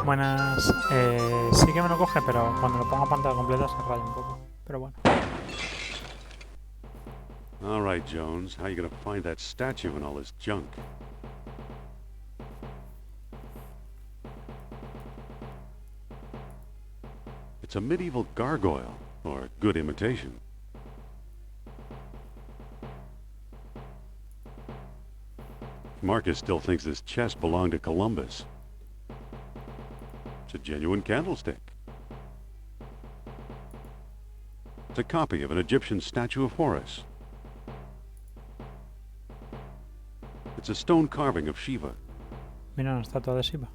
Buenas. Sí que me lo coge, pero cuando lo pongo a pantalla completa se raya un poco. Pero bueno. All right, Jones. How you gonna find that statue and all this junk? It's a medieval gargoyle, or good imitation. Marcus still thinks this chest belonged to Columbus. It's a genuine candlestick. It's a copy of an Egyptian statue of Horus. It's a stone carving of Shiva. Mira una estatua de Shiva.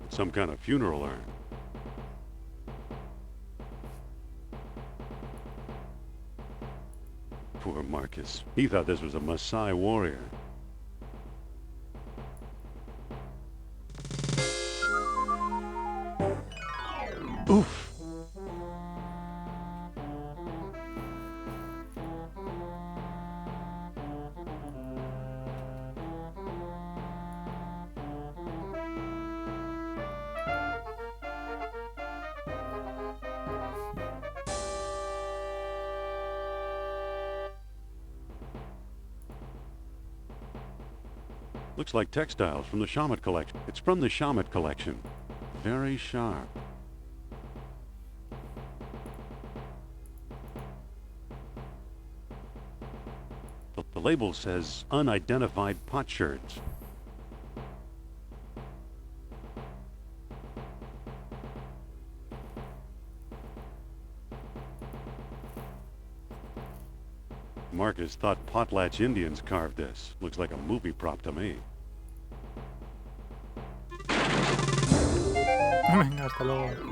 It's some kind of funeral urn. Poor Marcus. He thought this was a Maasai warrior. Oof! Looks like textiles from the Shamet collection. It's from the Shamet collection. Very sharp. The label says unidentified potsherds. Marcus thought potlatch Indians carved this. Looks like a movie prop to me. Venga, hasta luego.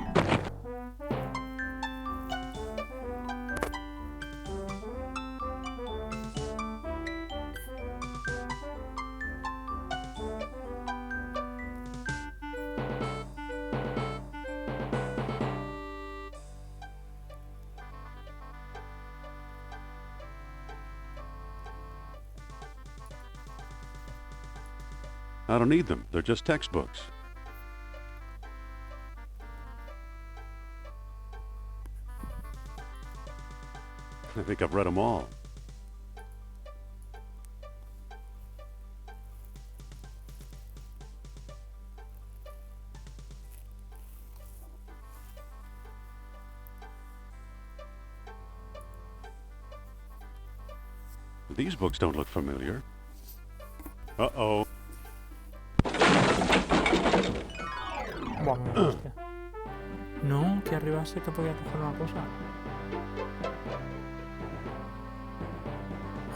I don't need them. They're just textbooks. I think I've read them all. These books don't look familiar. Uh-oh. Bueno, hostia. No, que arriba sí que podía coger una cosa.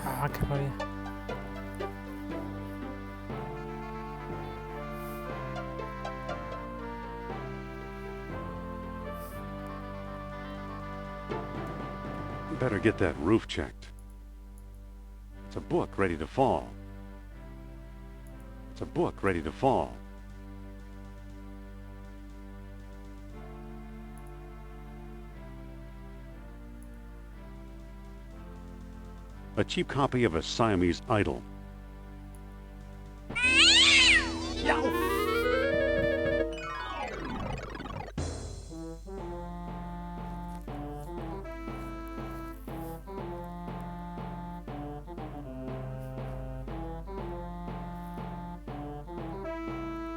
Ah, qué rabia. Better get that roof checked. It's a book ready to fall. It's a book ready to fall. A cheap copy of a Siamese idol.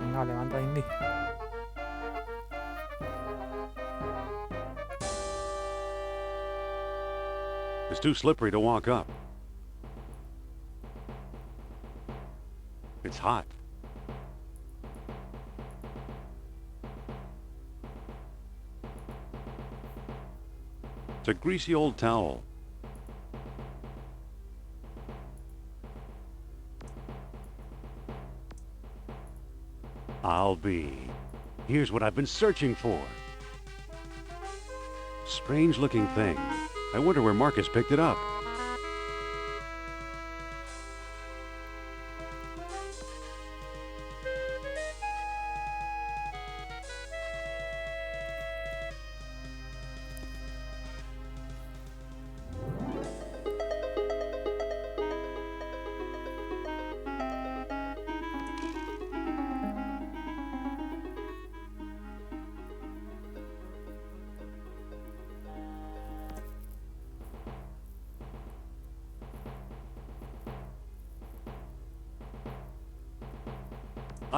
Venga, levanta, Indi. It's too slippery to walk up. It's hot. It's a greasy old towel. I'll be Here's what I've been searching for. Strange-looking thing. I wonder where Marcus picked it up.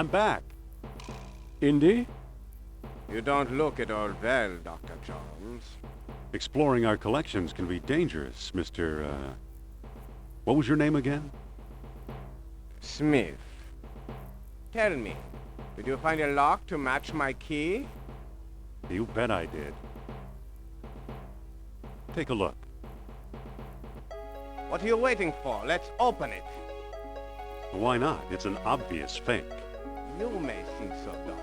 I'm back. Indi? You don't look at all well, Dr. Jones. Exploring our collections can be dangerous, Mr. What was your name again? Smith. Tell me, did you find a lock to match my key? You bet I did. Take a look. What are you waiting for? Let's open it. Why not? It's an obvious fake. You may think so, Doctor,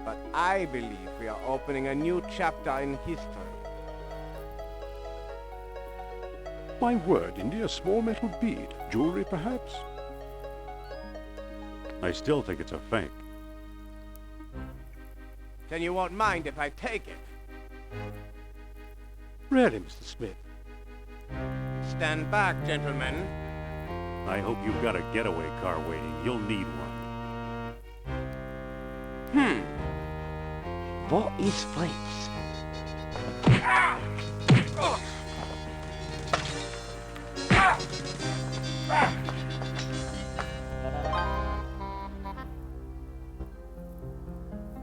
but I believe we are opening a new chapter in history. My word, Indi, a small metal bead. Jewelry, perhaps? I still think it's a fake. Then you won't mind if I take it. Really, Mr. Smith? Stand back, gentlemen. I hope you've got a getaway car waiting. You'll need one. What is face?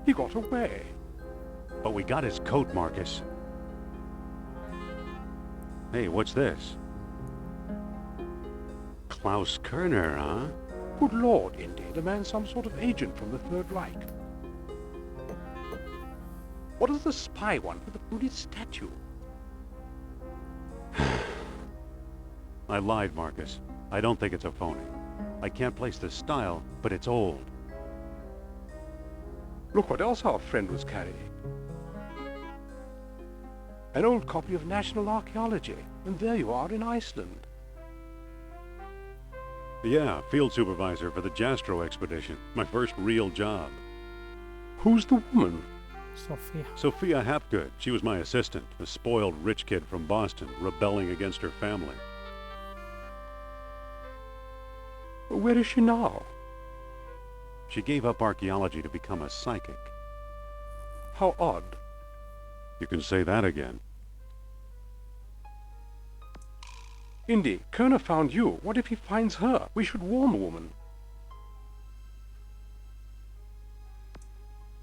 He got away. But we got his coat, Marcus. Hey, what's this? Klaus Kerner, huh? Good Lord, Indi, the man's some sort of agent from the Third Reich. What does the spy want with the Buddhist statue? I lied, Marcus. I don't think it's a phony. I can't place the style, but it's old. Look what else our friend was carrying. An old copy of National Archaeology. And there you are in Iceland. Yeah, field supervisor for the Jastro expedition. My first real job. Who's the woman? Sophia. Sophia Hapgood. She was my assistant, a spoiled rich kid from Boston, rebelling against her family. Where is she now? She gave up archaeology to become a psychic. How odd. You can say that again. Indi, Kerner found you. What if he finds her? We should warn the woman.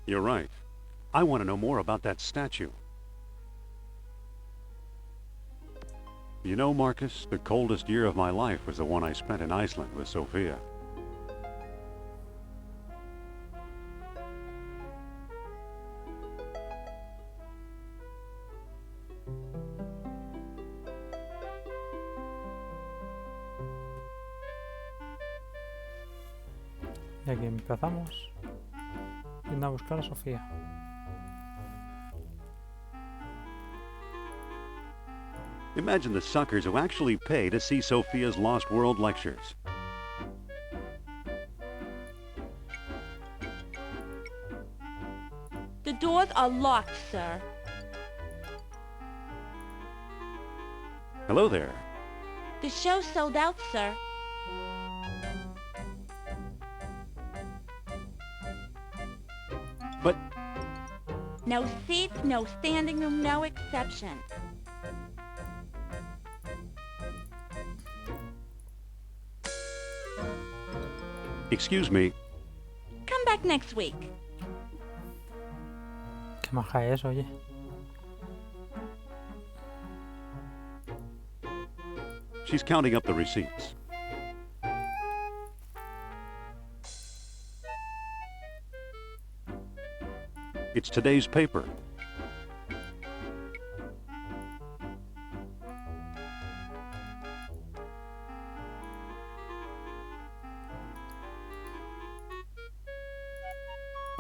You're right. I want to know more about that statue. You know, Marcus, the coldest year of my life was the one I spent in Iceland with Sophia. Y aquí empezamos yendo a buscar a Sofía. Imagine the suckers who actually pay to see Sophia's Lost World lectures. The doors are locked, sir. Hello there. The show's sold out, sir. But No seats, no standing room, no exception. excuse me, Come back next week. Qué maja es, oye. she's counting up the receipts. It's today's paper.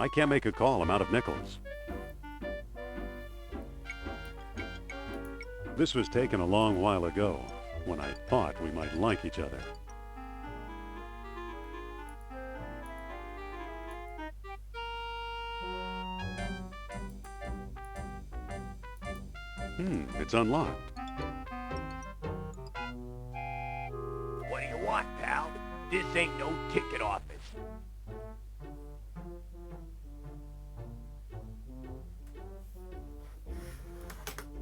I can't make a call. I'm out of nickels. This was taken a long while ago, when I thought we might like each other. It's unlocked. What do you want, pal? This ain't no ticket office.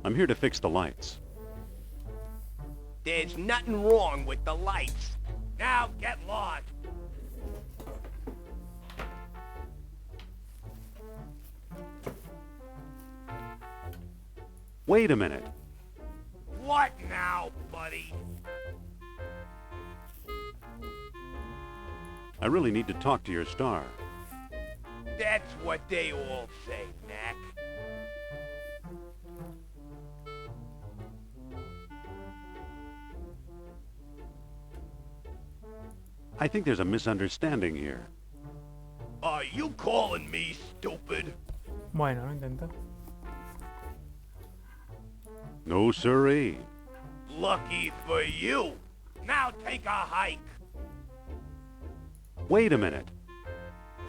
I'm here to fix the lights. There's nothing wrong with the lights. Now get lost. Wait a minute. What now, buddy? I really need to talk to your star. That's what they all say, Mac. I think there's a misunderstanding here. Are you calling me stupid? Bueno, lo intento. No siree. Lucky for you. Now take a hike. Wait a minute.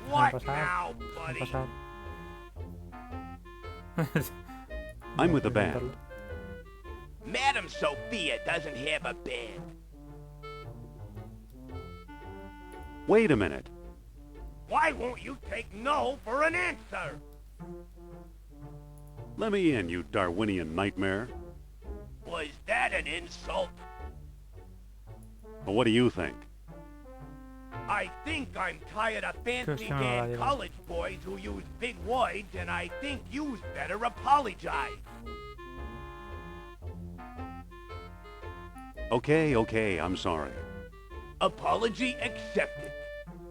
What pasar, now, Déjame buddy? pasar. I'm with the Voy a band. intentarlo. Madam Sophia doesn't have a band. Wait a minute. Why won't you take no for an answer? Let me in, you Darwinian nightmare. Was that an insult? Well, what do you think? I think I'm tired of fancy Cristiano Dan Ronaldo. college boys who use big words, and I think you'd better apologize. Okay, I'm sorry. Apology accepted.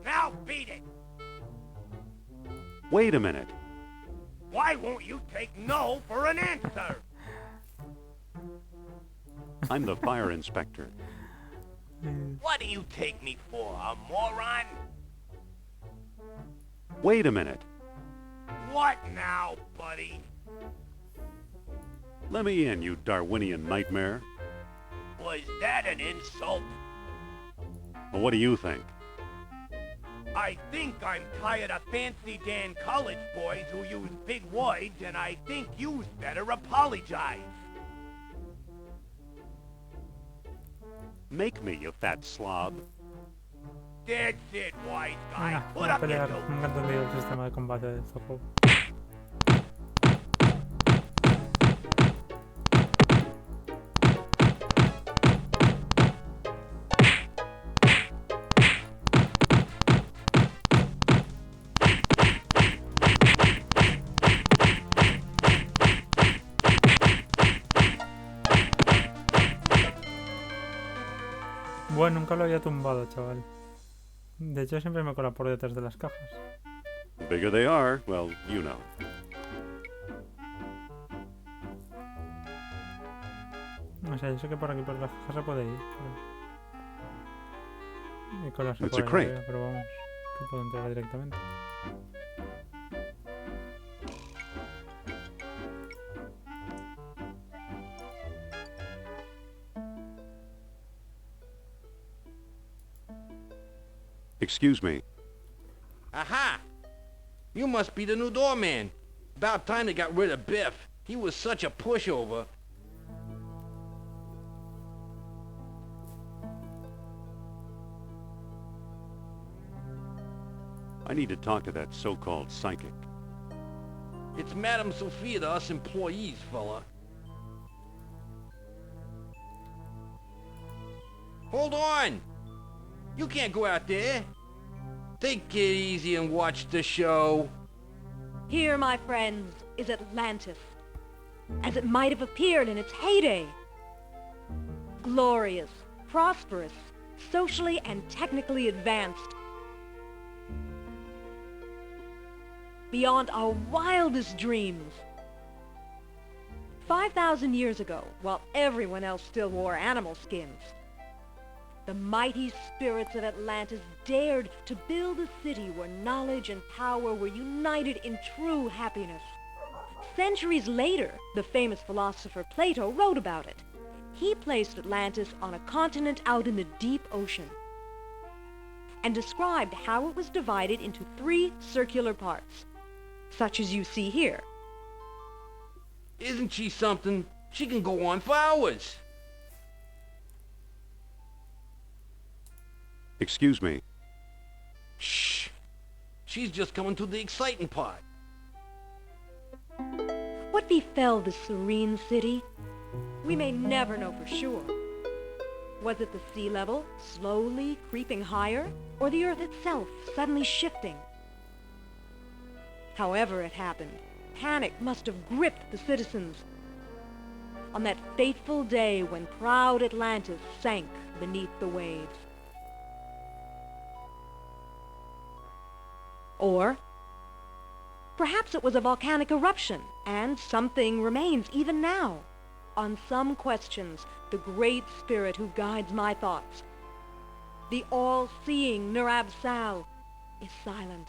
Now beat it. Wait a minute. Why won't you take no for an answer? I'm the fire inspector. What do you take me for, a moron? Wait a minute. What now, buddy? Let me in, you Darwinian nightmare. Was that an insult? Well, what do you think? I think I'm tired of fancy Dan college boys who use big words, and I think you'd better apologize. Make me, you fat slob. That's it, wise guy. Venga, Put vamos a up your pelear. dope. Nunca he entendido el sistema de combate de este juego. Bueno, nunca lo había tumbado, chaval. De hecho, siempre me cola por detrás de las cajas. The bigger they are, well, you know. O sea, yo sé que por aquí por las cajas se puede ir. Y colarse It's por a ahí crate. arriba, pero vamos, que puedo entrar directamente. Excuse me. Aha! You must be the new doorman. About time they got rid of Biff. He was such a pushover. I need to talk to that so-called psychic. It's Madame Sophia to us employees, fella. Hold on! You can't go out there. Take it easy and watch the show. Here, my friends, is Atlantis, as it might have appeared in its heyday. Glorious, prosperous, socially and technically advanced. Beyond our wildest dreams. 5,000 years ago, while everyone else still wore animal skins, the mighty spirits of Atlantis dared to build a city where knowledge and power were united in true happiness. Centuries later, the famous philosopher Plato wrote about it. He placed Atlantis on a continent out in the deep ocean and described how it was divided into 3 circular parts, such as you see here. Isn't she something? She can go on for hours. Excuse me. Shh. She's just coming to the exciting part. What befell the serene city? We may never know for sure. Was it the sea level slowly creeping higher, or the earth itself suddenly shifting? However it happened, panic must have gripped the citizens on that fateful day when proud Atlantis sank beneath the waves. Or perhaps it was a volcanic eruption, and something remains even now. On some questions, the great spirit who guides my thoughts, the all-seeing Nurab-Sal, is silent.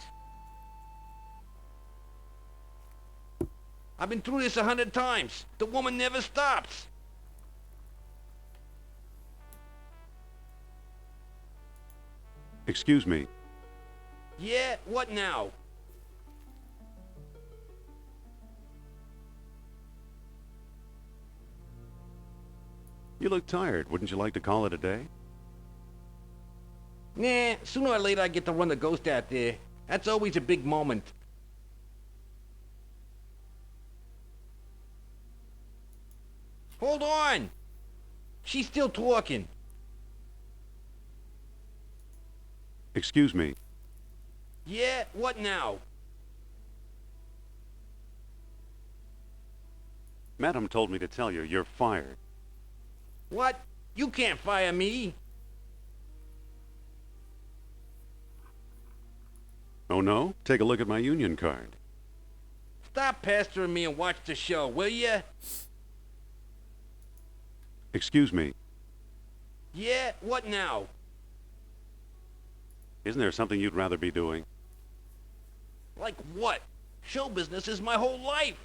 I've been through this 100 times. The woman never stops. Excuse me. Yeah, what now? You look tired. Wouldn't you like to call it a day? Nah, sooner or later I get to run the ghost out there. That's always a big moment. Hold on! She's still talking. Excuse me. Yeah, what now? Madam told me to tell you you're fired. What? You can't fire me. Oh no? Take a look at my union card. Stop pestering me and watch the show, will ya? Excuse me. Yeah, what now? Isn't there something you'd rather be doing? Like what? Show business is my whole life.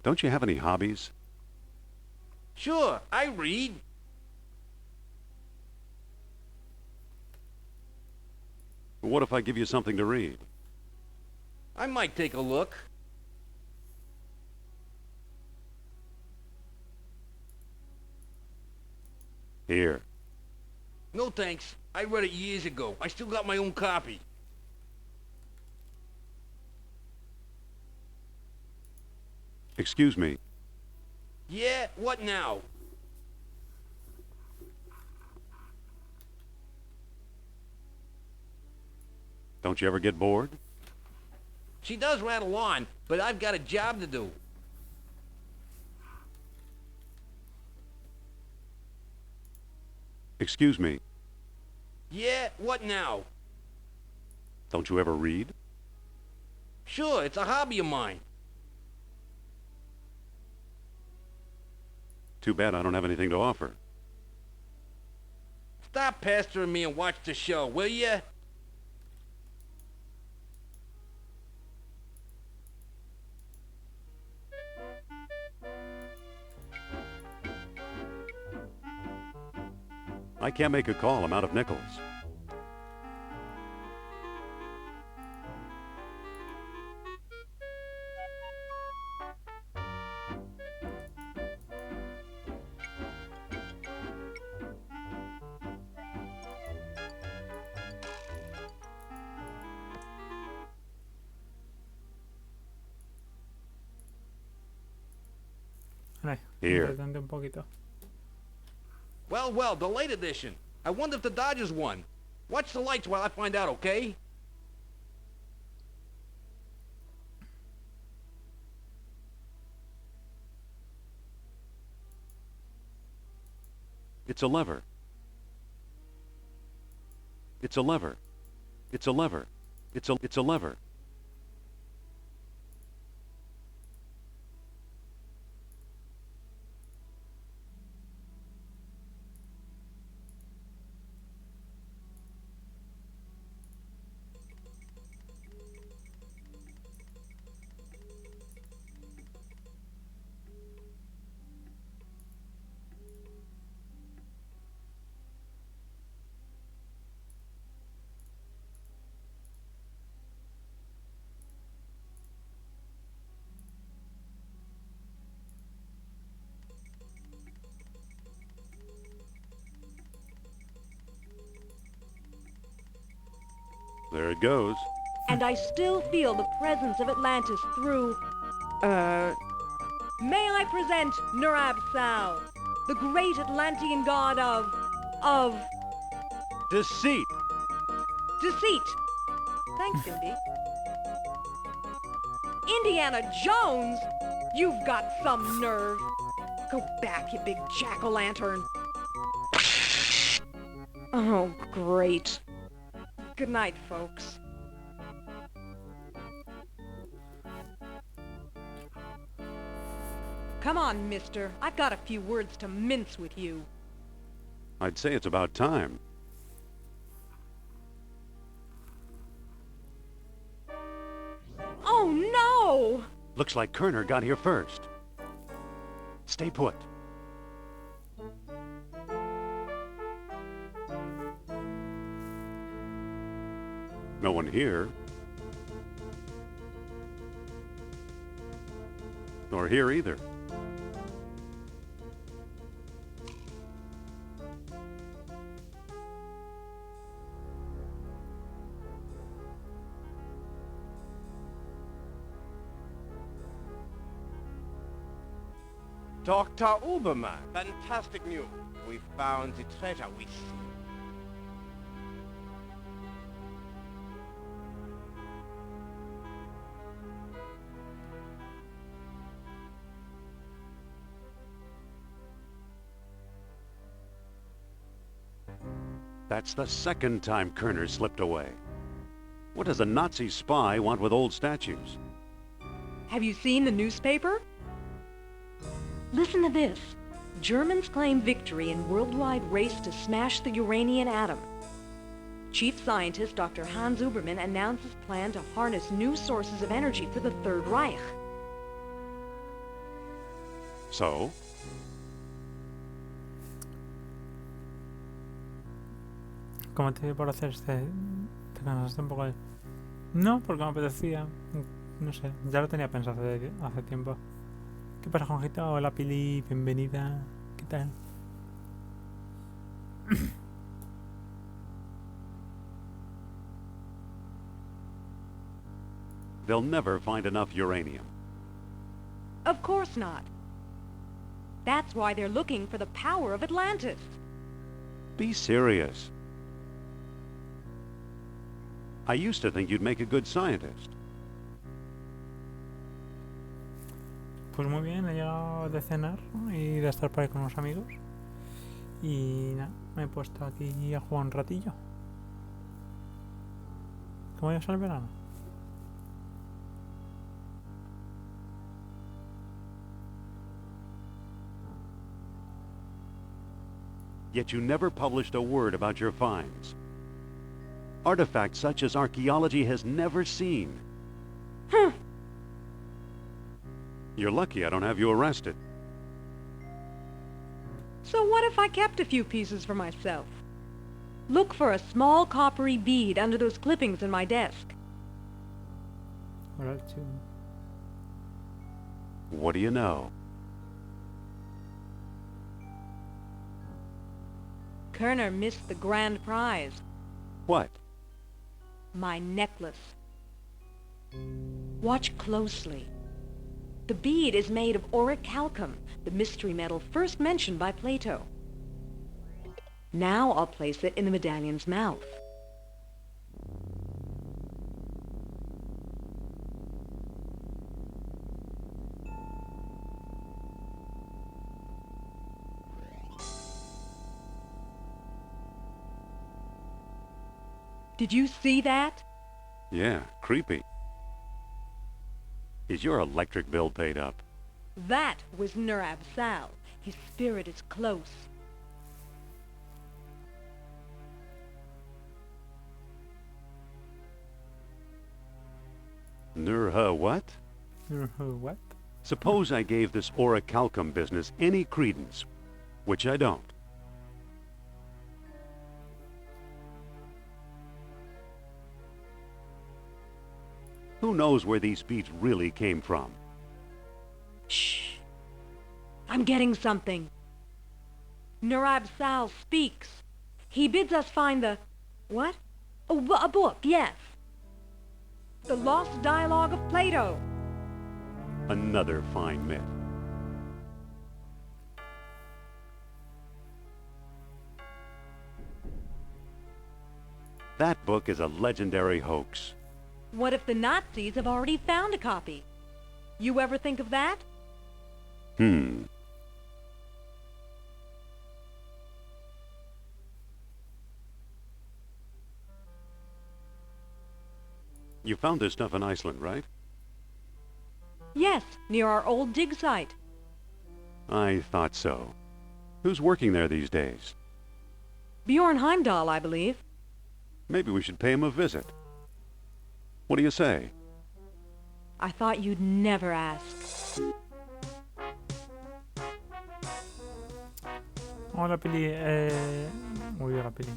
Don't you have any hobbies? Sure, I read. What if I give you something to read? I might take a look. Here. No thanks. I read it years ago. I still got my own copy. Excuse me. Yeah, what now? Don't you ever get bored? She does rattle on, but I've got a job to do. Excuse me. Yeah, what now? Don't you ever read? Sure, it's a hobby of mine. Too bad I don't have anything to offer. Stop pestering me and watch the show, will ya? I can't make a call. I'm out of nickels. Vale, Here. detente un poquito. Well, well, the late edition. I wonder if the Dodgers won. Watch the lights while I find out, okay? It's a lever. It's a lever. It's a lever. It's a lever. There it goes. And I still feel the presence of Atlantis through... May I present Nur-Ab-Sal, the great Atlantean god of Deceit! deceit. Thanks, Indi. Indiana Jones? You've got some nerve. Go back, you big jack-o'-lantern. Oh, great. Good night, folks. Come on, mister. I've got a few words to mince with you. I'd say it's about time. Oh, no! Looks like Kerner got here first. Stay put. No one here. Nor here either. Dr. Uberman, fantastic news. We found the treasure we seek. That's the second time Kerner slipped away. What does a Nazi spy want with old statues? Have you seen the newspaper? Listen to this. Germans claim victory in worldwide race to smash the uranium atom. Chief scientist Dr. Hans Uberman announces plan to harness new sources of energy for the Third Reich. So? ¿Cómo te dio por hacer te cansaste un poco de... No, porque me apetecía. No sé, ya lo tenía pensado hace tiempo. ¿Qué pasa, Juanjito? Hola, Pili, bienvenida. ¿Qué tal? They'll never find enough uranium. Of course not. That's why they're looking for the power of Atlantis. Be serious. I used to think you'd make a good scientist. Pues muy bien, he llegado de cenar y de estar por ahí con unos amigos. Y nada, me he puesto aquí a jugar un ratillo. ¿Cómo ya el verano? Yet you never published a word about your finds. Artifacts such as archaeology has never seen. You're lucky I don't have you arrested. So what if I kept a few pieces for myself? Look for a small coppery bead under those clippings in my desk. Ahora el chivo. What do you know? Kerner missed the grand prize. What? My necklace. Watch closely. The bead is made of orichalcum, the mystery metal first mentioned by Plato. Now I'll place it in the medallion's mouth. Did you see that? Yeah, creepy. Is your electric bill paid up? That was Nur-Ab-Sal. His spirit is close. What? What? Suppose I gave this orichalcum business any credence, which I don't. Who knows where these beads really came from? Shh. I'm getting something. Nur-Ab-Sal speaks. He bids us find the... What? Oh, a book, yes. The Lost Dialogue of Plato. Another fine myth. That book is a legendary hoax. What if the Nazis have already found a copy? You ever think of that? Hmm. You found this stuff in Iceland, right? Yes, near our old dig site. I thought so. Who's working there these days? Bjorn Heimdall, I believe. Maybe we should pay him a visit. What do you say? I thought you'd never ask. Hola, Pili. Uy, hola, Pili.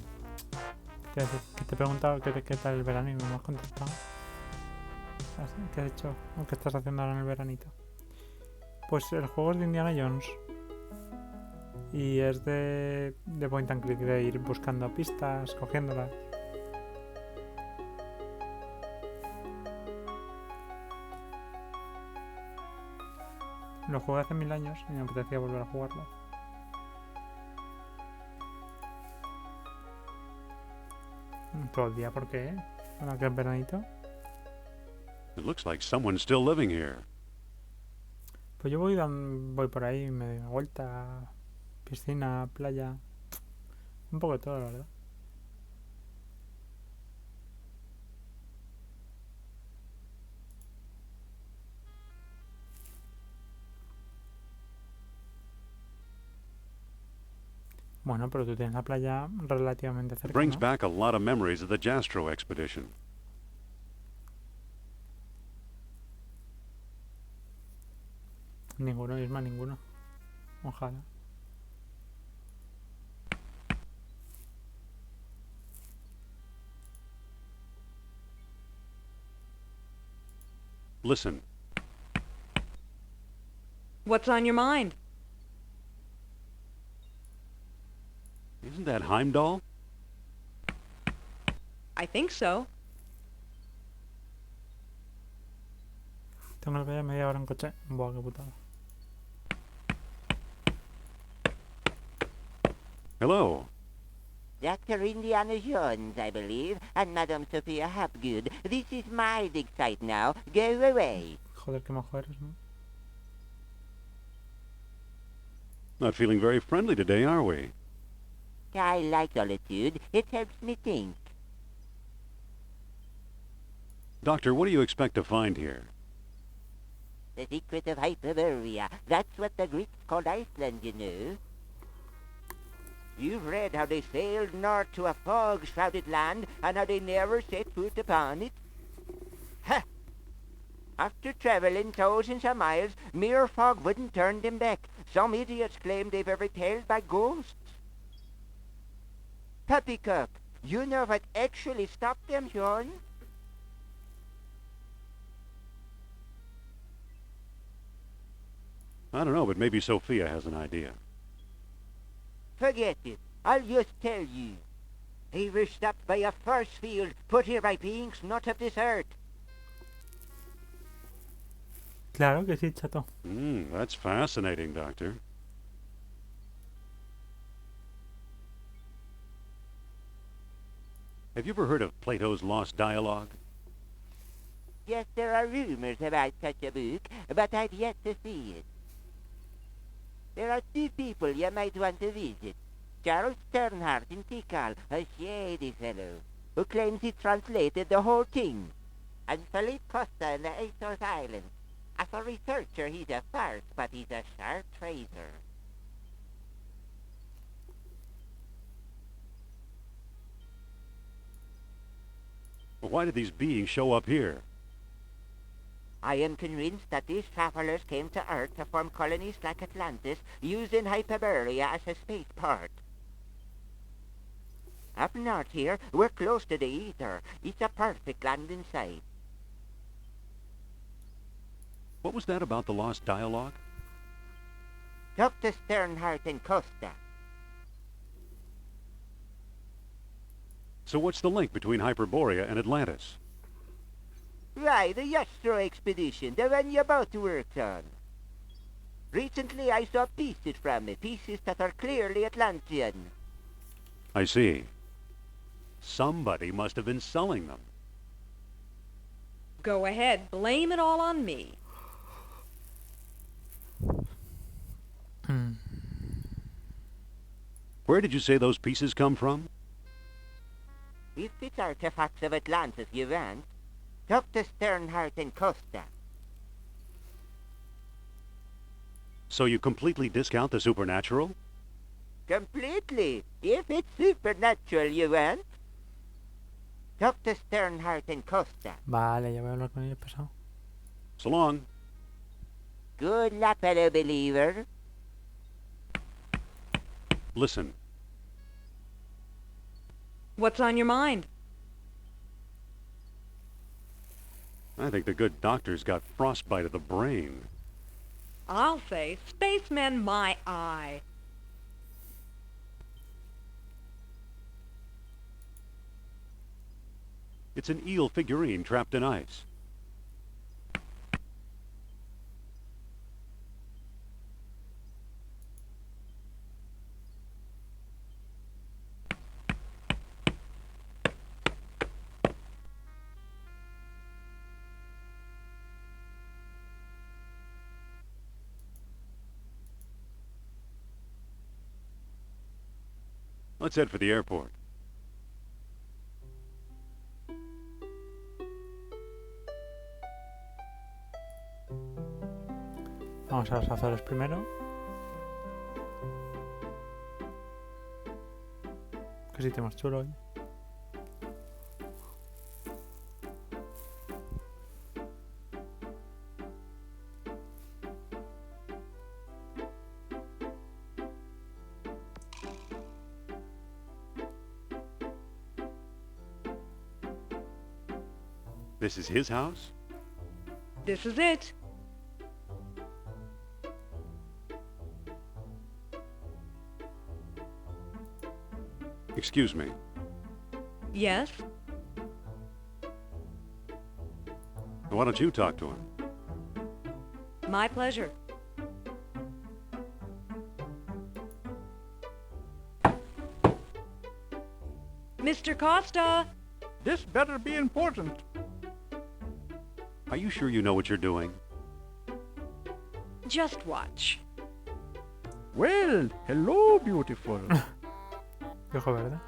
¿Qué decir? Que te he preguntado qué tal el verano y no me has contestado. ¿Qué has hecho? ¿O qué estás haciendo ahora en el veranito? Pues el juego es de Indiana Jones. Y es de point and click, de ir buscando pistas, cogiéndolas. Lo jugué hace 1000 años y me apetecía volver a jugarlo. Todo el día, ¿por qué? Ahora que es veranito. It looks like someone's still living here. Pues yo voy por ahí, me doy una vuelta, piscina, playa, un poco de todo, la verdad. Bueno, pero tú tienes la playa relativamente cerca, Brings ¿no? back a lot of memories of the Jastro expedition. Ninguno, Isma, ninguno. Ojalá. Listen, What's on your mind? isn't that Heimdall? I think so. Tengo que ir media hora en coche. Buah, qué putada. Hello. Dr. Indiana Jones, I believe, and Madame Sophia Hapgood. This is my dig site now. Go away. Joder, qué majo eres, ¿no? Not feeling very friendly today, are we? I like solitude. It helps me think. Doctor, what do you expect to find here? The secret of Hyperborea. That's what the Greeks called Iceland, you know. You've read how they sailed north to a fog-shrouded land, and how they never set foot upon it? Ha! After travelling thousands of miles, mere fog wouldn't turn them back. Some idiots claim they were repelled by ghosts. Poppycock, you know what actually stopped them, Sean? I don't know, but maybe Sophia has an idea. Forget it. I'll just tell you. They were stopped by a force field put here by beings not of this earth. Claro que sí, chato. That's fascinating, Doctor. Have you ever heard of Plato's Lost Dialogue? Yes, there are rumors about such a book, but I've yet to see it. There are two people you might want to visit. Charles Sternhardt in Tikal, a shady fellow, who claims he translated the whole thing. And Philippe Costa in the Azores Islands. As a researcher, he's a farce, but he's a sharp trader. Well, why did these beings show up here? I am convinced that these travelers came to Earth to form colonies like Atlantis, using Hyperborea as a spaceport. Up north here, we're close to the ether. It's a perfect landing site. What was that about the Lost Dialogue? Talk to Sternhardt and Costa. So what's the link between Hyperborea and Atlantis? Right, the Yastro expedition, the one you both worked on. Recently I saw pieces from it, pieces that are clearly Atlantean. I see. Somebody must have been selling them. Go ahead, blame it all on me. Where did you say those pieces come from? If it's artifacts of Atlantis you want, talk to Sternhardt and Costa. So you completely discount the supernatural? Completely. If it's supernatural you want, talk to Sternhardt and Costa. Vale, ya voy a hablar con ellos, pesado. So long. Good luck, fellow believer. Listen, What's on your mind? I think the good doctor's got frostbite of the brain. I'll say, spacemen my eye. It's an eel figurine trapped in ice. Let's head for the airport. Vamos a los Azores primero. Qué sitio más chulo hoy. This is his house? This is it. Excuse me. Yes? Why don't you talk to him? My pleasure. Mr. Costa! This better be important. Are you sure you know what you're doing? Just watch. Well, hello, beautiful. Viejo verde.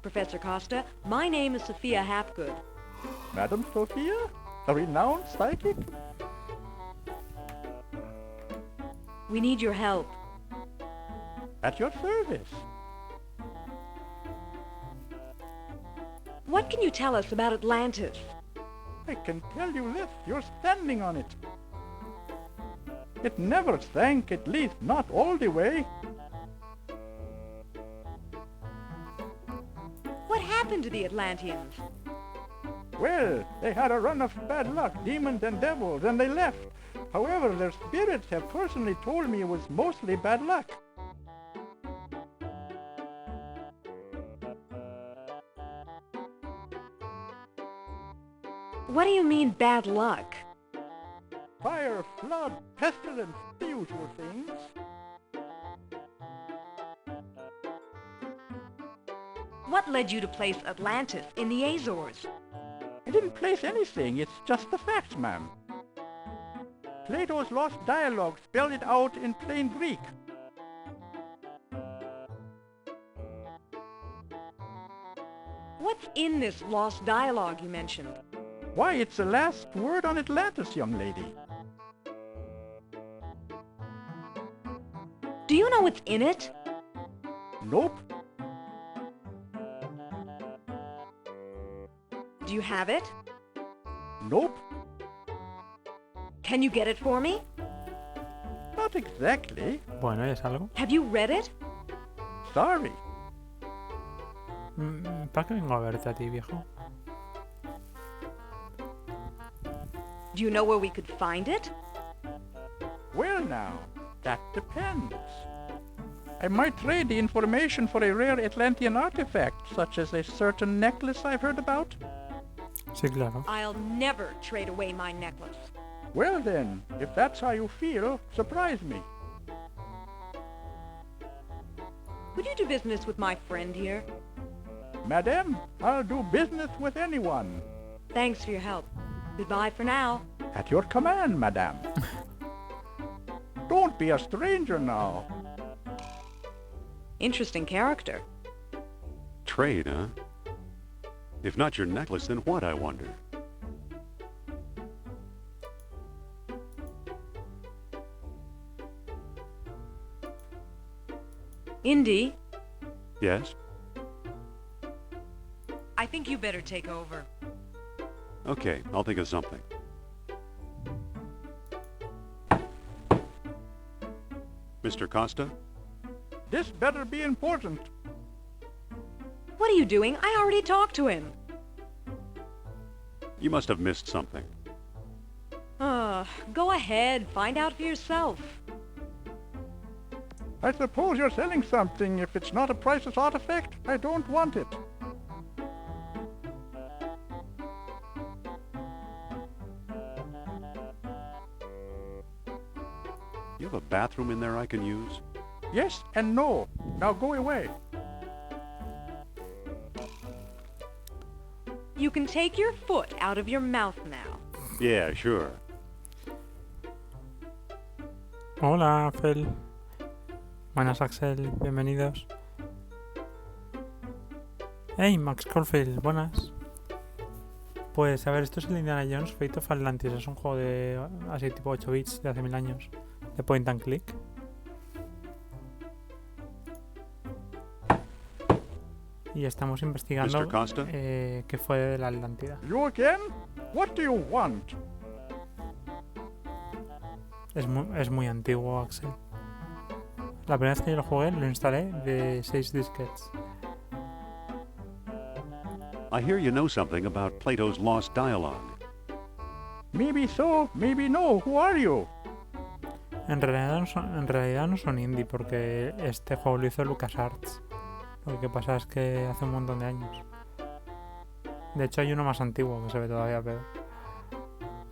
Professor Costa, my name is Sophia Hapgood. Madam Sophia? A renowned psychic? We need your help. At your service. What can you tell us about Atlantis? I can tell you this, you're standing on it. It never sank, at least not all the way. What happened to the Atlanteans? Well, they had a run of bad luck, demons and devils, and they left. However, their spirits have personally told me it was mostly bad luck. What do you mean, bad luck? Fire, flood, pestilence, the usual things. What led you to place Atlantis in the Azores? I didn't place anything, it's just the facts, ma'am. Plato's lost dialogue spelled it out in plain Greek. What's in this lost dialogue you mentioned? Why, it's the last word on Atlantis, young lady. Do you know what's in it? Nope. Do you have it? Nope. Can you get it for me? Not exactly. Bueno, ¿ya es algo? Have you read it? Sorry. ¿Para qué vengo a verte a ti, viejo? Do you know where we could find it? Well now, that depends. I might trade the information for a rare Atlantean artifact. such as a certain necklace I've heard about? Sí, claro. I'll never trade away my necklace. Well then, if that's how you feel, surprise me. Would you do business with my friend here? Madame, I'll do business with anyone. Thanks for your help. Goodbye for now. At your command, madame. Don't be a stranger now. Interesting character. Trade, huh? If not your necklace, then what, I wonder? Indi, Yes? I think you better take over. Okay, I'll think of something. Mr. Costa? This better be important. what are you doing? I already talked to him. You must have missed something. Go ahead. Find out for yourself. I suppose you're selling something. If it's not a priceless artifact, I don't want it. You have a bathroom in there I can use? Yes and no. Now go away. You can take your foot out of your mouth now. Yeah, sure. Hola, Fel. Buenas, Axel. Bienvenidos. Hey, Max Corfield. Buenas. Pues, a ver, esto es el Indiana Jones Fate of Atlantis. Es un juego de así tipo 8 bits de hace 1000 años. De point and click. Y estamos investigando Mr. Costa? qué fue de la Atlántida. You again? What do you want? Es muy antiguo, Axel. La primera vez que yo lo jugué, lo instalé de 6 disquetes. I hear you know something about Plato's Lost Dialogue. Maybe so, maybe no. Who are you? En realidad no son indie, porque este juego lo hizo LucasArts. Lo que pasa es que hace un montón de años. De hecho hay uno más antiguo que se ve todavía peor.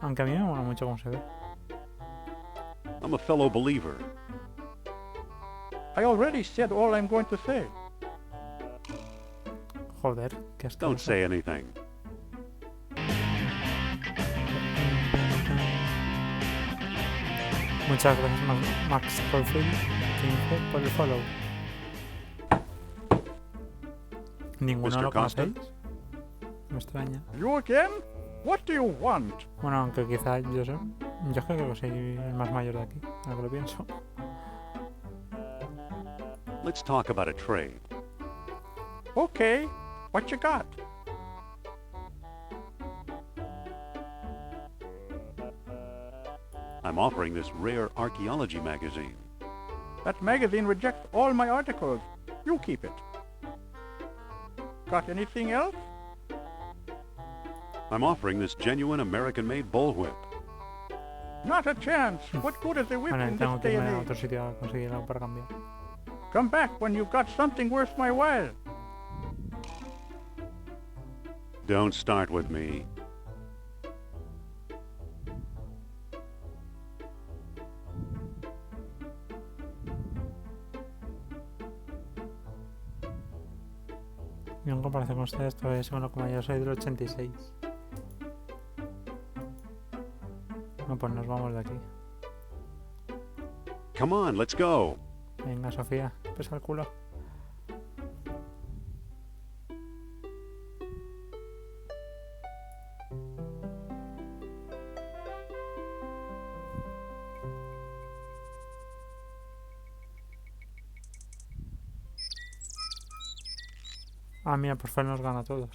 Aunque a mí me mola mucho cómo se ve. I'm a fellow believer. I already said all I'm going to say. Joder, qué asco. Don't say anything. Muchas gracias, Max Corfield, 15, por el follow. ¿Ninguno Mr. lo Costa? conocéis? Me extraña. You again? What do you want? Bueno, aunque quizá yo sé. Yo es que creo que soy el más mayor de aquí, ahora que lo pienso. Let's talk about a trade. Okay, what you got? I'm offering this rare archaeology magazine. That magazine rejects all my articles. You keep it. Got anything else? I'm offering this genuine American-made bullwhip. Not a chance. What good is a whip Vale, in tengo this que day irme a and otro age? sitio a conseguir algo para cambiar. Come back when you've got something worth my while. Don't start with me. Yo en comparación con ustedes, todavía bueno, como yo soy del 86. No, pues nos vamos de aquí. Come on, let's go. Venga, Sofía, pesa el culo. Ah, mira, por fin nos gana a todos.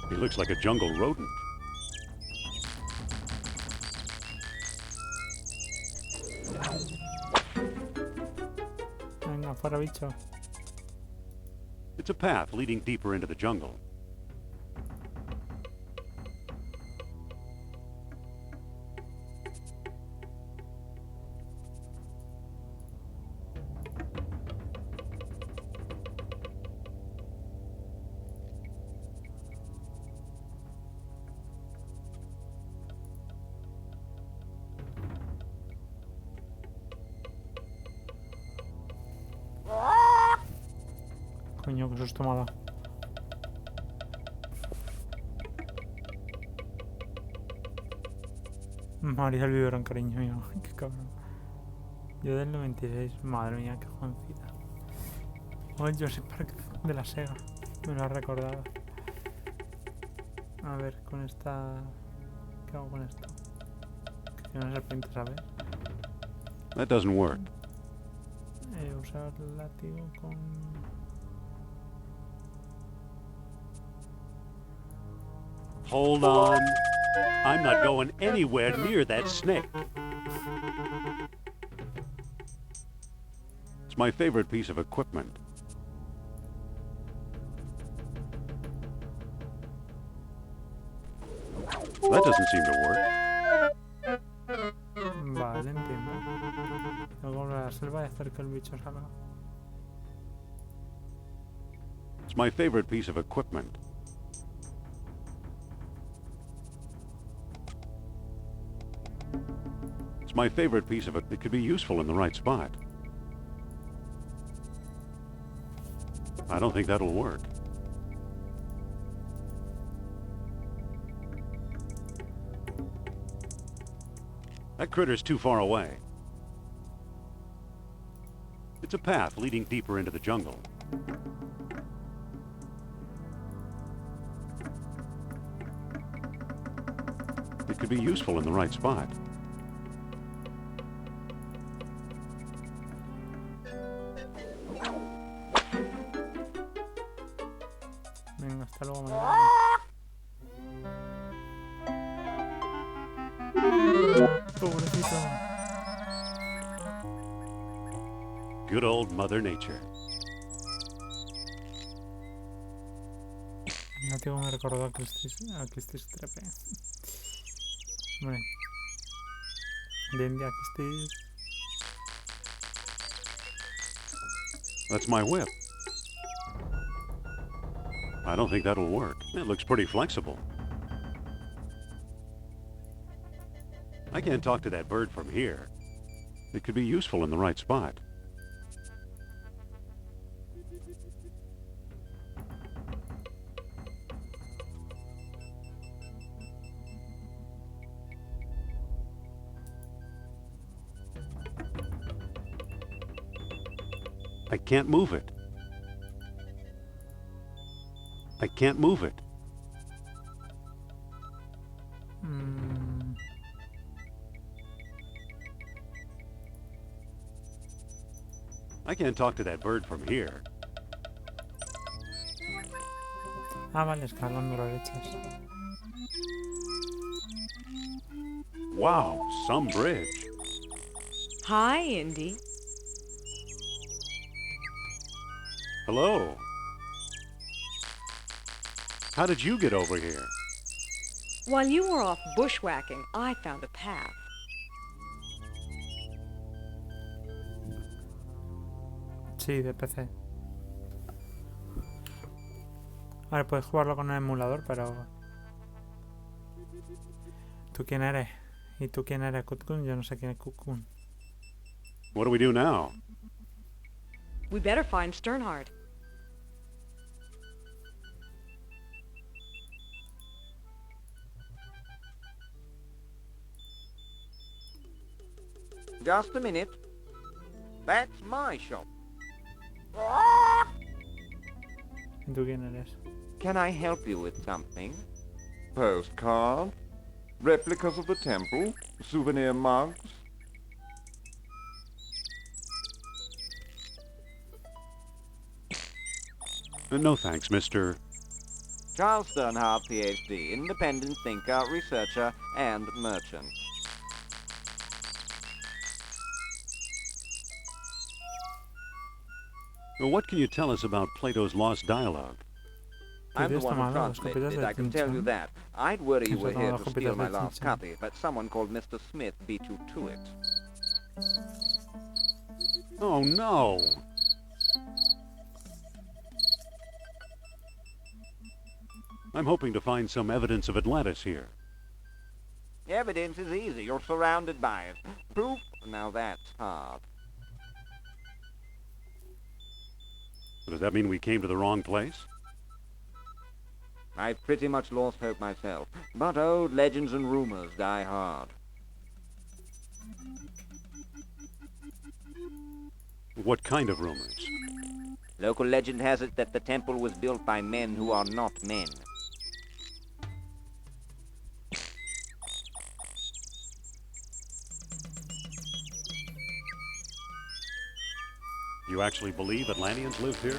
He looks like a jungle rodent. Venga, fuera bicho. It's a path leading deeper into the jungle. Coño, qué susto me ha dado. María del biberón, cariño mío. Qué cabrón. Yo del 96. Madre mía, qué jovencita. O el Jurassic Park de la Sega. Me lo ha recordado. A ver, con esta... ¿Qué hago con esto? Que tiene una serpiente, ¿sabes? That doesn't work. Usar el látigo con... Hold on. I'm not going anywhere near that snake. It's my favorite piece of equipment. That doesn't seem to work. Vale, entiendo. Luego volver a la selva y hacer que el bicho salga. It's my favorite piece of equipment. It's my favorite piece of it. It could be useful in the right spot. I don't think that'll work. That critter's too far away. It's a path leading deeper into the jungle. It could be useful in the right spot. Venga, hasta luego, madre. Pobrecito. Good old Mother Nature. El látigo me recordó a Christie's Trepe. Vale. De India, Christie's. That's my whip. I don't think that'll work. It looks pretty flexible. I can't talk to that bird from here. It could be useful in the right spot. I can't move it. I can't move it. I can't talk to that bird from here. Ah, vale, escalando las lechas. Wow, some bridge. Hi, Indi. Hello. How did you get over here? While you were off bushwhacking, I found a path. Sí, de PC. A ver, puedes jugarlo con un emulador, pero... ¿Tú quién eres? ¿Y tú quién eres, Kutkun? Yo no sé quién es Kutkun. What do we do now? We better find Sternhard. Just a minute. That's my shop. ¿Y tú quién eres? Can I help you with something? Postcard, replicas of the temple, souvenir mugs. No thanks, Mr. Charles Sternhard, PhD, independent thinker, researcher, and merchant. Well, what can you tell us about Plato's lost dialogue? I'm the one who translated it, I can tell you that. I'd worry you were here to steal my last copy, but someone called Mr. Smith beat you to it. Oh, no! I'm hoping to find some evidence of Atlantis here. Evidence is easy. You're surrounded by it. Proof? Now that's hard. Does that mean we came to the wrong place? I've pretty much lost hope myself, but old legends and rumors die hard. What kind of rumors? Local legend has it that the temple was built by men who are not men. You actually believe Atlanteans live here?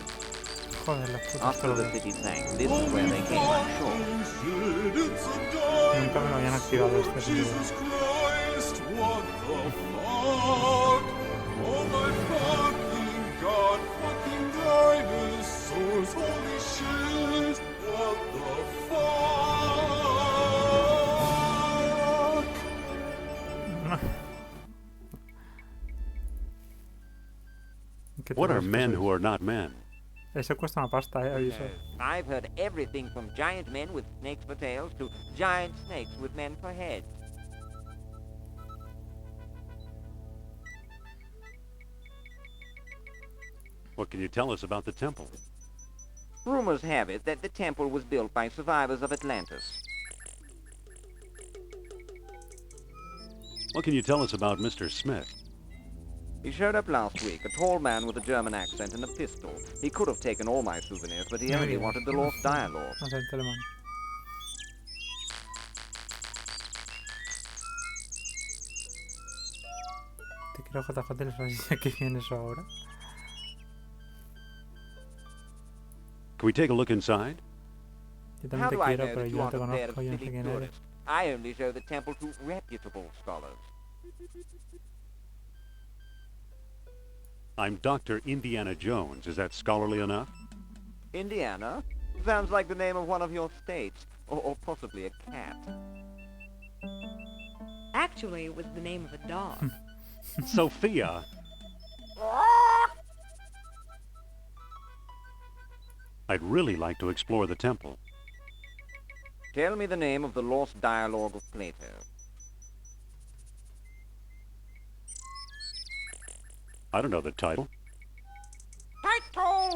Joder, las putas After the colonias. city sank, this is where they came on shore. Nunca me lo habían activado este servidor. What are men who are not men? Eso cuesta una pasta, aviso. I've heard everything from giant men with snakes for tails to giant snakes with men for heads. What can you tell us about the temple? Rumors have it that the temple was built by survivors of Atlantis. What can you tell us about Mr. Smith? He showed up last week, a tall man with a German accent and a pistol. He could have taken all my souvenirs, but he only wanted the lost dialogue. No sé, el telemán. Te quiero JJ, les voy a decir que viene eso ahora. Can we take a look inside? Yo también How te do I quiero, know pero that yo you no te aren't a pair of conozco, yo no sé silly quién eres. tourists? I only show the temple to reputable scholars. I'm Dr. Indiana Jones. Is that scholarly enough? Indiana? Sounds like the name of one of your states, or possibly a cat. Actually, it was the name of a dog. Sophia! I'd really like to explore the temple. Tell me the name of the lost dialogue of Plato. I don't know the title. Title!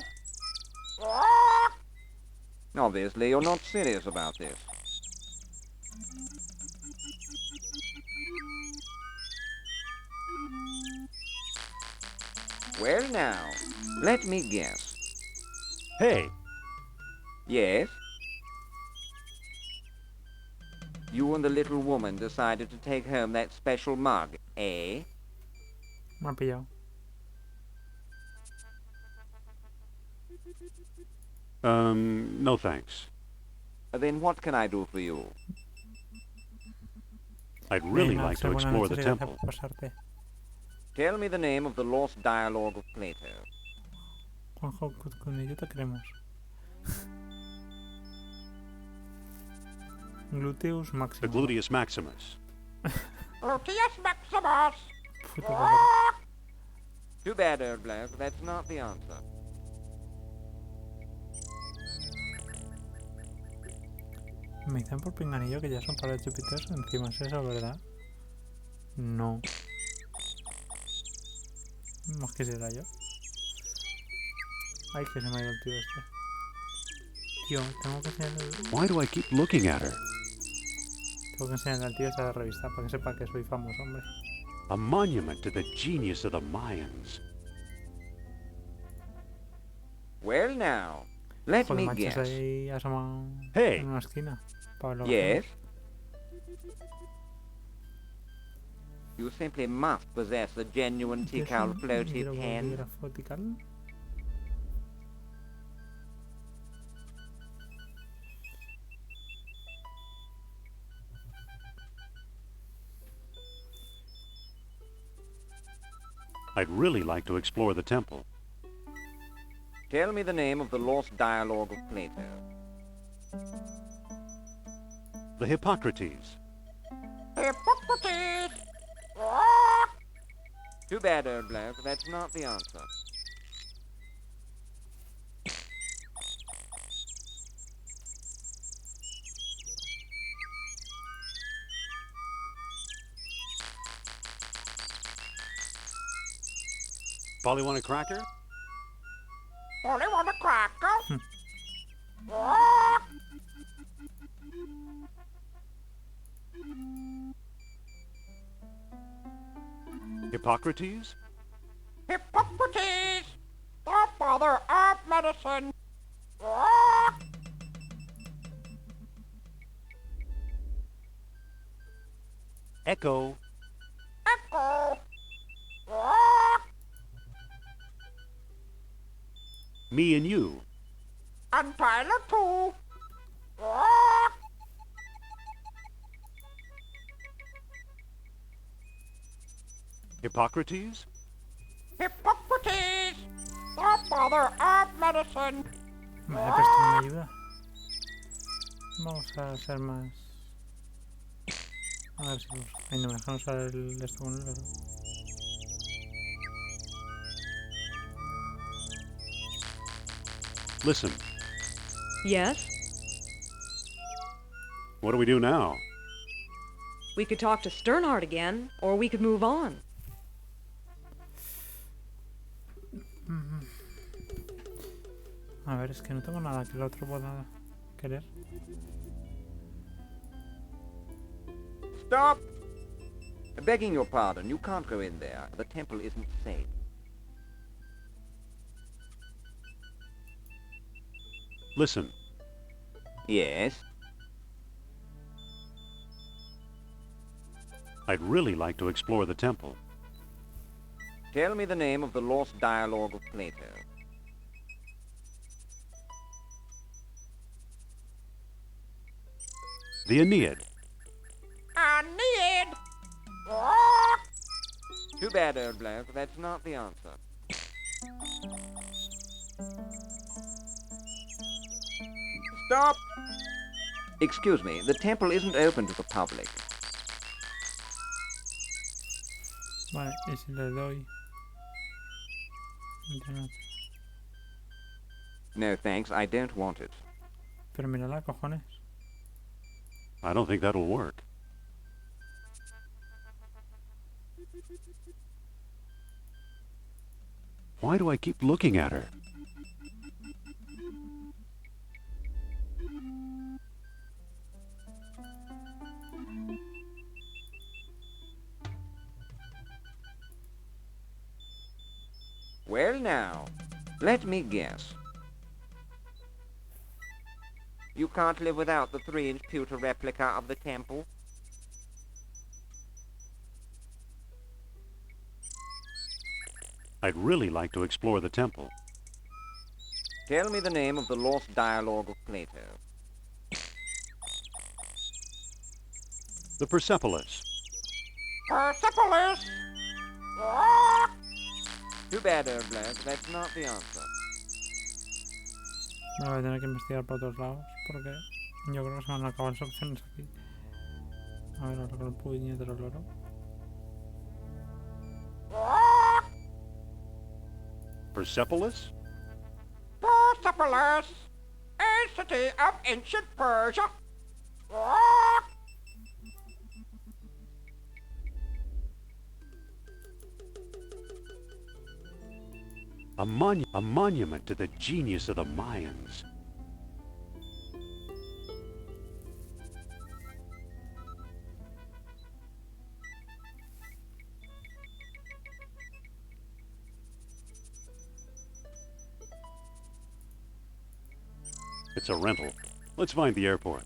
Obviously, you're not serious about this. Well now, let me guess. Hey! Yes? You and the little woman decided to take home that special mug, eh? Me ha pillado. No thanks. Then what can I do for you? I'd really Venga, like Axel, to buenas explore the noches y gracias temple. por pasarte. Tell me the name of the lost dialogue of Plato. Juanjo, con ello te queremos. Gluteus The Maximus. Gluteus Maximus. Gluteus Maximus! Puta madre. Too bad, old bloke. That's not the answer. Me dicen por pinganillo que ya son para Júpiter. Encima es eso, ¿verdad? No. Más quisiera yo. Ay, que se me ha ido el tío este. Tío, tengo que enseñarle, Why do I keep looking at her? tengo que enseñarle al tío esta revista para que sepa que soy famoso, hombre. A monument to the genius of the Mayans. Well now, let Joder, me manches, guess. ahí asoma Hey. en una esquina. Para verlo. Yes? You simply must possess a genuine Tikal floaty pen. Fotical. I'd really like to explore the temple. Tell me the name of the lost dialogue of Plato. The Hippocrates. Hippocrates! Too bad, old bloke. That's not the answer. Polly want a cracker? Only want a cracker? Hippocrates? Hippocrates, the father of medicine. Echo. Echo. Me and you. And Tyler too. Hippocrates? Hippocrates, the father of medicine. Vale, pues esto no me ayuda. Vamos a ser más... A ver si uso. Ay, no me dejan usar el esto con el oro. Listen. Yes? What do we do now? We could talk to Sternhardt again, or we could move on. A ver, es que no tengo nada que el otro pueda querer. Stop! Begging your pardon, you can't go in there. The temple isn't safe. Listen. Yes? I'd really like to explore the temple. Tell me the name of the lost dialogue of Plato. The Aeneid. Aeneid. Too bad, old bloke. That's not the answer. Stop! Excuse me, the temple isn't open to the public. Vale, y si le doy... Internet. No thanks, I don't want it. Pero mírala, cojones. I don't think that'll work. Why do I keep looking at her? Well now, let me guess. You can't live without the 3-inch pewter replica of the temple? I'd really like to explore the temple. Tell me the name of the lost dialogue of Plato. The Persepolis. Persepolis. Too bad, old bloke. That's not the answer. Me lo voy a tener que investigar por otros lados, porque yo creo que se me han acabado las opciones aquí. A ver, ahora con el puñetero loro. Persepolis? Persepolis, a city of ancient Persia. A monument to the genius of the Mayans. It's a rental. Let's find the airport.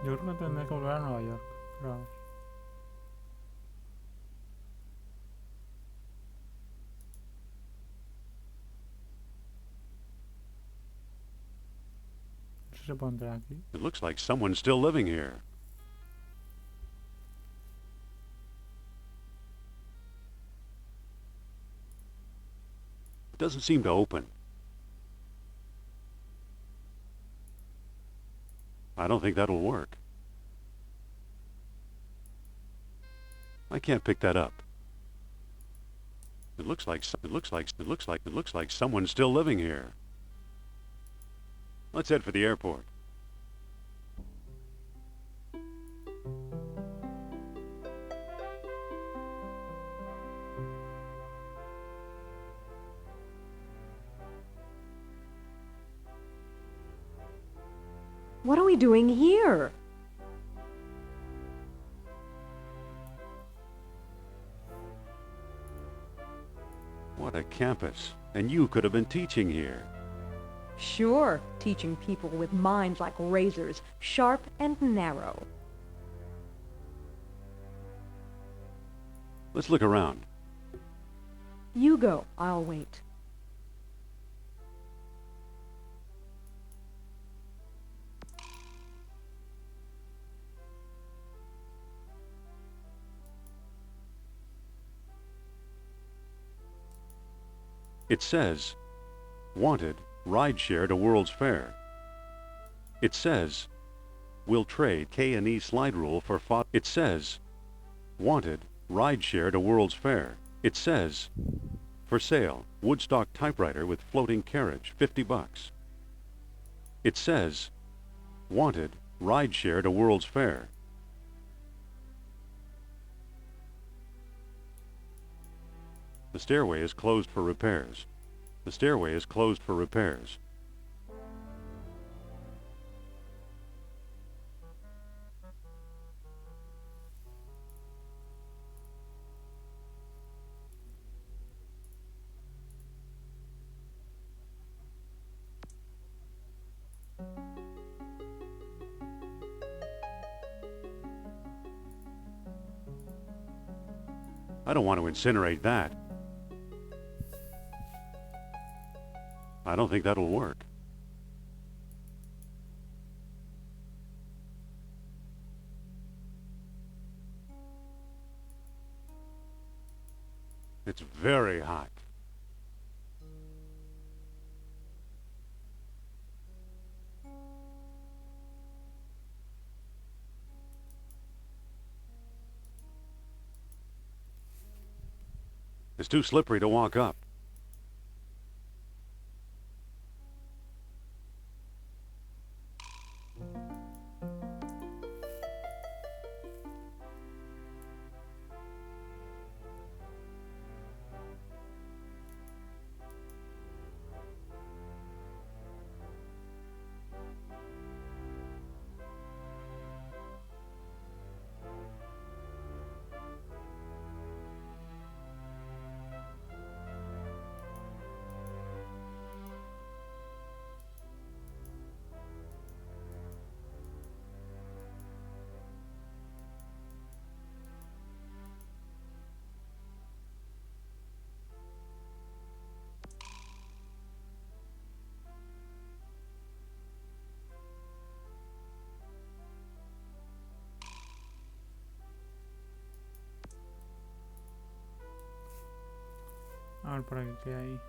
Yo creo que tendré que volver a Nueva York. Pero a ver. No sé si se puede entrar aquí. It looks like someone's still living here. It doesn't seem to open. I don't think that'll work. I can't pick that up. It looks like someone's still living here. Let's head for the airport. What are we doing here? What a campus. And you could have been teaching here. Sure, teaching people with minds like razors, sharp and narrow. Let's look around. You go, I'll wait. It says, wanted, rideshare to World's Fair. It says, we'll trade K&E slide rule for It says, wanted, rideshare to World's Fair. It says, for sale, Woodstock typewriter with floating carriage, $50. It says, wanted, rideshare to World's Fair. The stairway is closed for repairs. The stairway is closed for repairs. I don't want to incinerate that. I don't think that'll work. It's very hot. It's too slippery to walk up. A ver por aquí qué hay.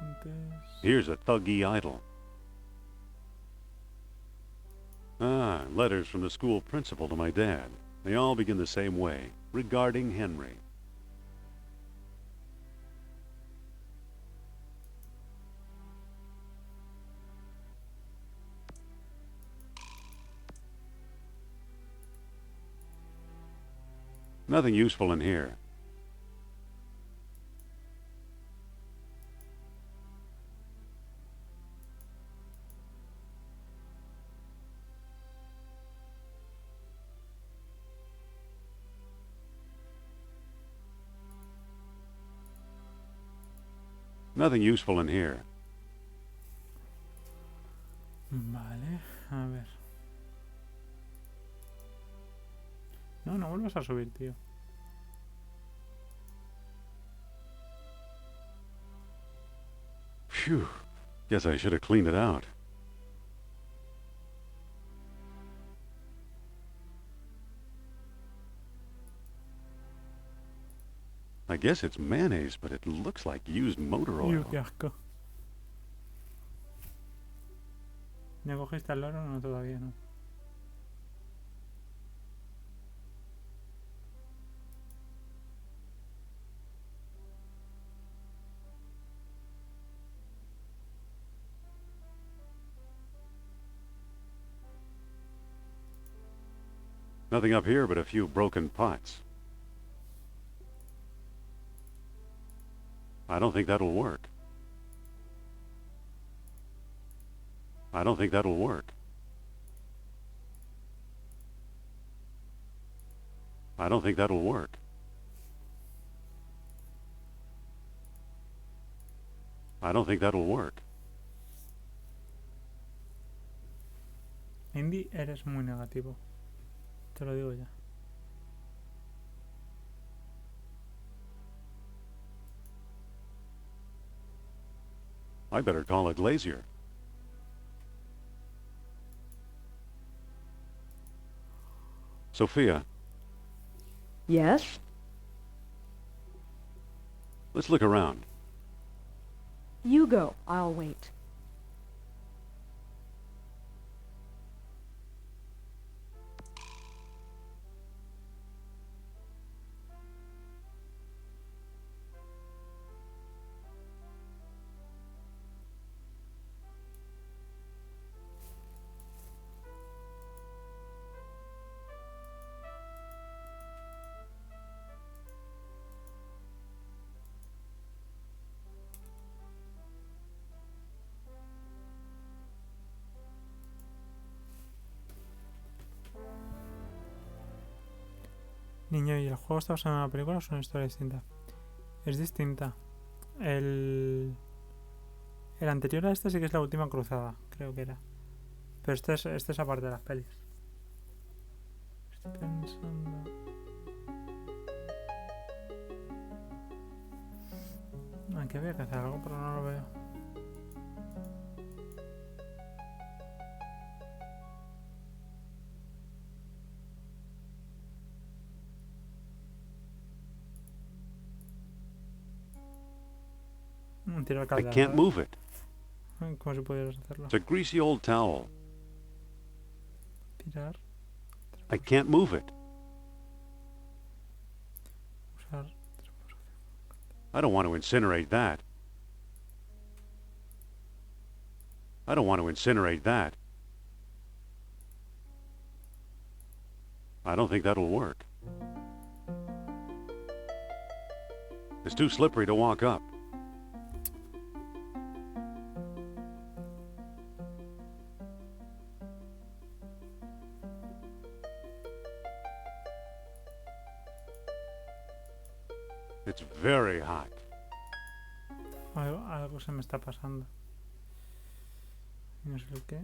Entonces... Here's a thuggy idol. Ah, letters from the school principal to my dad. They all begin the same way. Regarding Henry. Nothing useful in here. Nothing useful in here. Vale, a ver. No, no vuelvas a subir, tío. Phew. Guess I should have cleaned it out. I guess it's mayonnaise, but it looks like used motor oil. Qué asco. ¿Ya cogiste el loro? No, todavía no. Nothing up here but a few broken pots. I don't think that'll work. I don't think that'll work. I don't think that'll work. I don't think that'll work. Indi, eres muy negativo. Te lo digo ya. I better call a glazier. Sophia, Yes? let's look around. You go. I'll wait. Niño, ¿y el juego está basado en una película o es una historia distinta? Es distinta. El anterior a este sí que es La Última Cruzada, creo que era. Pero este es aparte de las pelis. Estoy pensando... Aquí había que hacer algo, pero no lo veo. Tirar I can't move it. Como si pudieras hacerlo. It's a greasy old towel. Tirar. I can't move it. Usar. I don't want to incinerate that. I don't want to incinerate that. I don't think that'll work. It's too slippery to walk up. It's very hot. Algo se me está pasando. No sé el qué.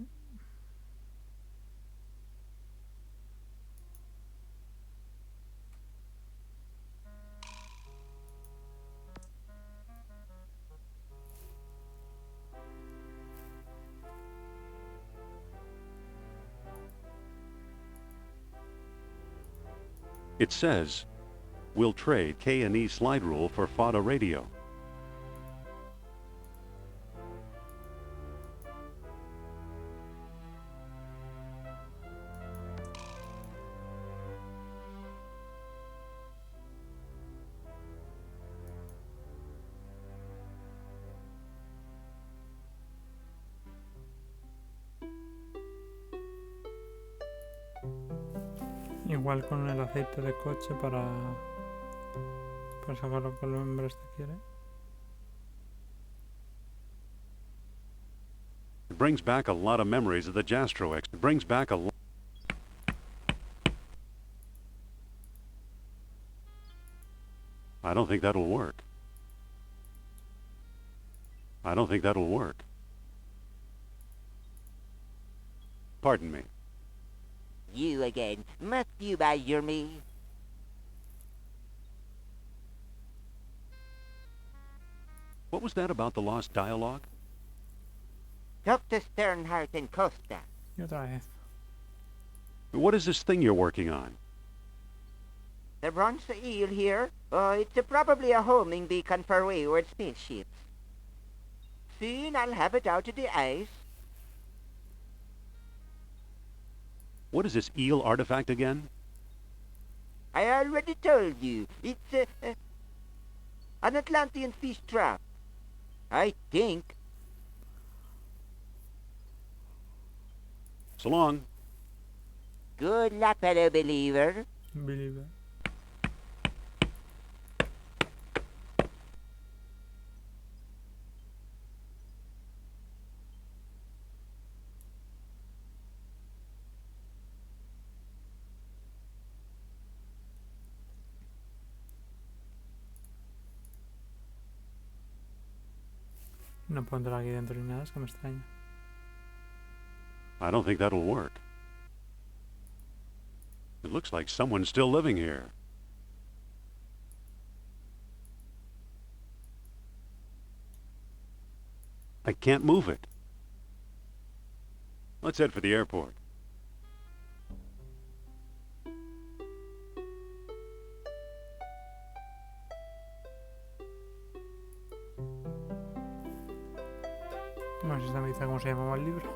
It says, we'll trade K&E slide rule for FADA radio. Igual con el aceite de coche para sacar lo que el hombre este quiere. It brings back a lot of memories of the Jastro X. It brings back a lot. I don't think that'll work. I don't think that'll work. Pardon me. You again. Must you badger me? What was that about the lost dialogue? Dr. Sternhardt and Costa. Y otra vez. What is this thing you're working on? The bronze eel here? It's probably a homing beacon for wayward spaceships. Soon I'll have it out of the ice. What is this eel artifact again? I already told you. It's an Atlantean fish trap. I think. So long. Good luck, fellow believer. Believer. No puedo entrar aquí dentro ni nada, es que me extraña. I don't think that'll work. It looks like someone's still living here. I can't move it. Let's head for the airport. No sé si me dice cómo se llamaba el libro.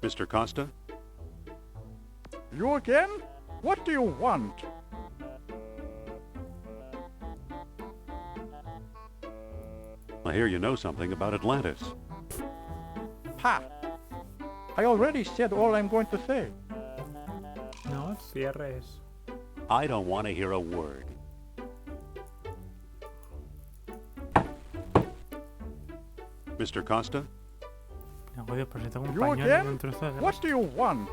Mr. Costa? You again? What do you want? I hear you know something about Atlantis. Ha! I already said all I'm going to say. No, cierres. I don't want to hear a word. Mr. Costa? No, joder, pues si tengo un You pañuelo y again? un trozo de What do you want?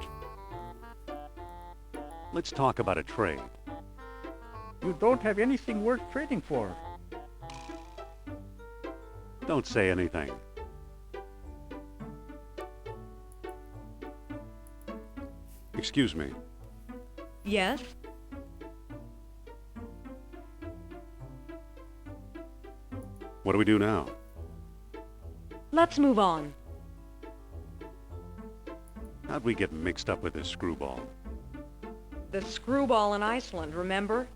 Let's talk about a trade. You don't have anything worth trading for. Don't say anything. Excuse me. Yes? What do we do now? Let's move on. How'd we get mixed up with this screwball? The screwball in Iceland, remember?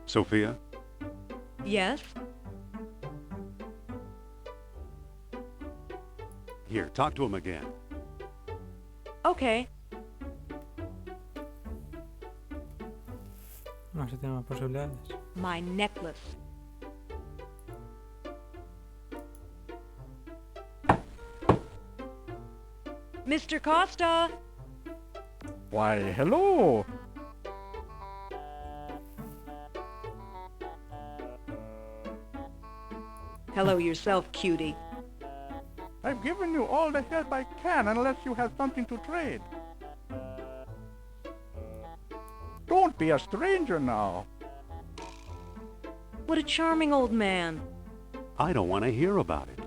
Sophia? Yes? Here, talk to him again. Okay. No sé si tiene más posibilidades. My necklace. Mr. Costa! Why, hello! Hello yourself, cutie. I've given you all the help I can unless you have something to trade. Don't be a stranger now. What a charming old man. I don't want to hear about it.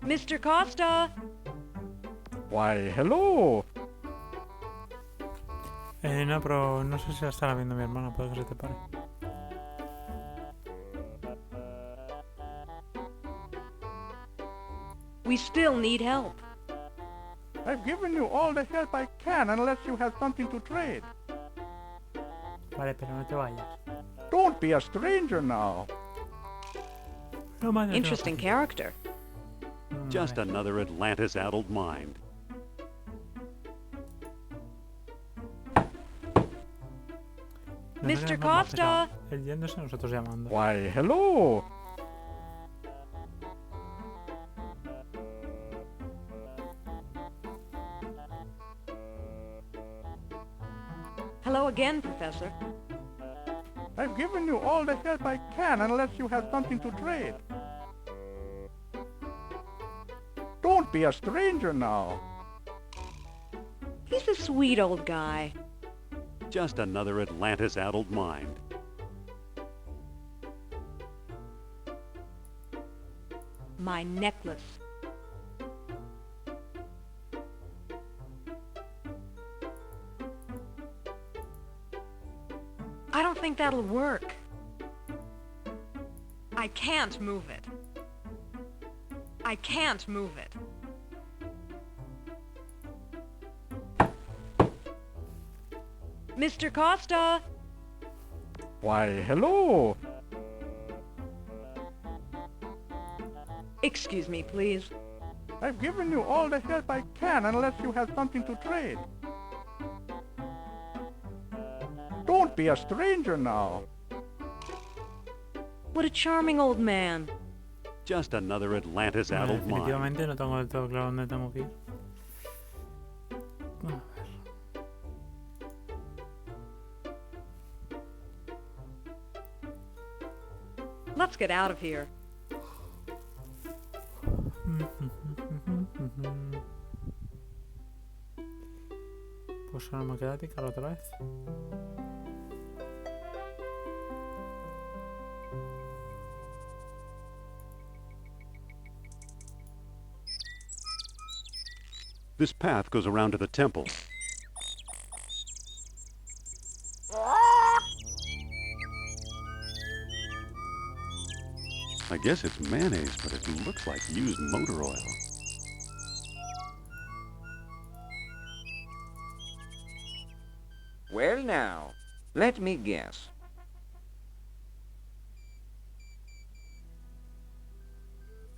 Mr. Costa! Why, hello! No, pero no sé si la estará viendo mi hermana, puede que se te pare. We still need help. I've given you all the help I can unless you have something to trade. Vale, pero no te vayas. Don't be a stranger now. No, madre, Interesting character. Just another Atlantis-addled mind. Mr. Costa! Él yéndose, nosotros llamando. Why, hello! Hello again, Professor. I've given you all the help I can unless you have something to trade. Don't be a stranger now. He's a sweet old guy. Just another Atlantis-addled mind. My necklace. I don't think that'll work. I can't move it. I can't move it. Mr. Costa! Why, hello! Excuse me, please. I've given you all the help I can unless you have something to trade. Don't be a stranger now. What a charming old man. Just another Atlantis-addled mind. Definitivamente no tengo del todo claro dónde tengo que ir. A ver. Let's get out of here. Pues ahora me queda picar otra vez. This path goes around to the temple. I guess it's mayonnaise, but it looks like used motor oil. Well now, let me guess.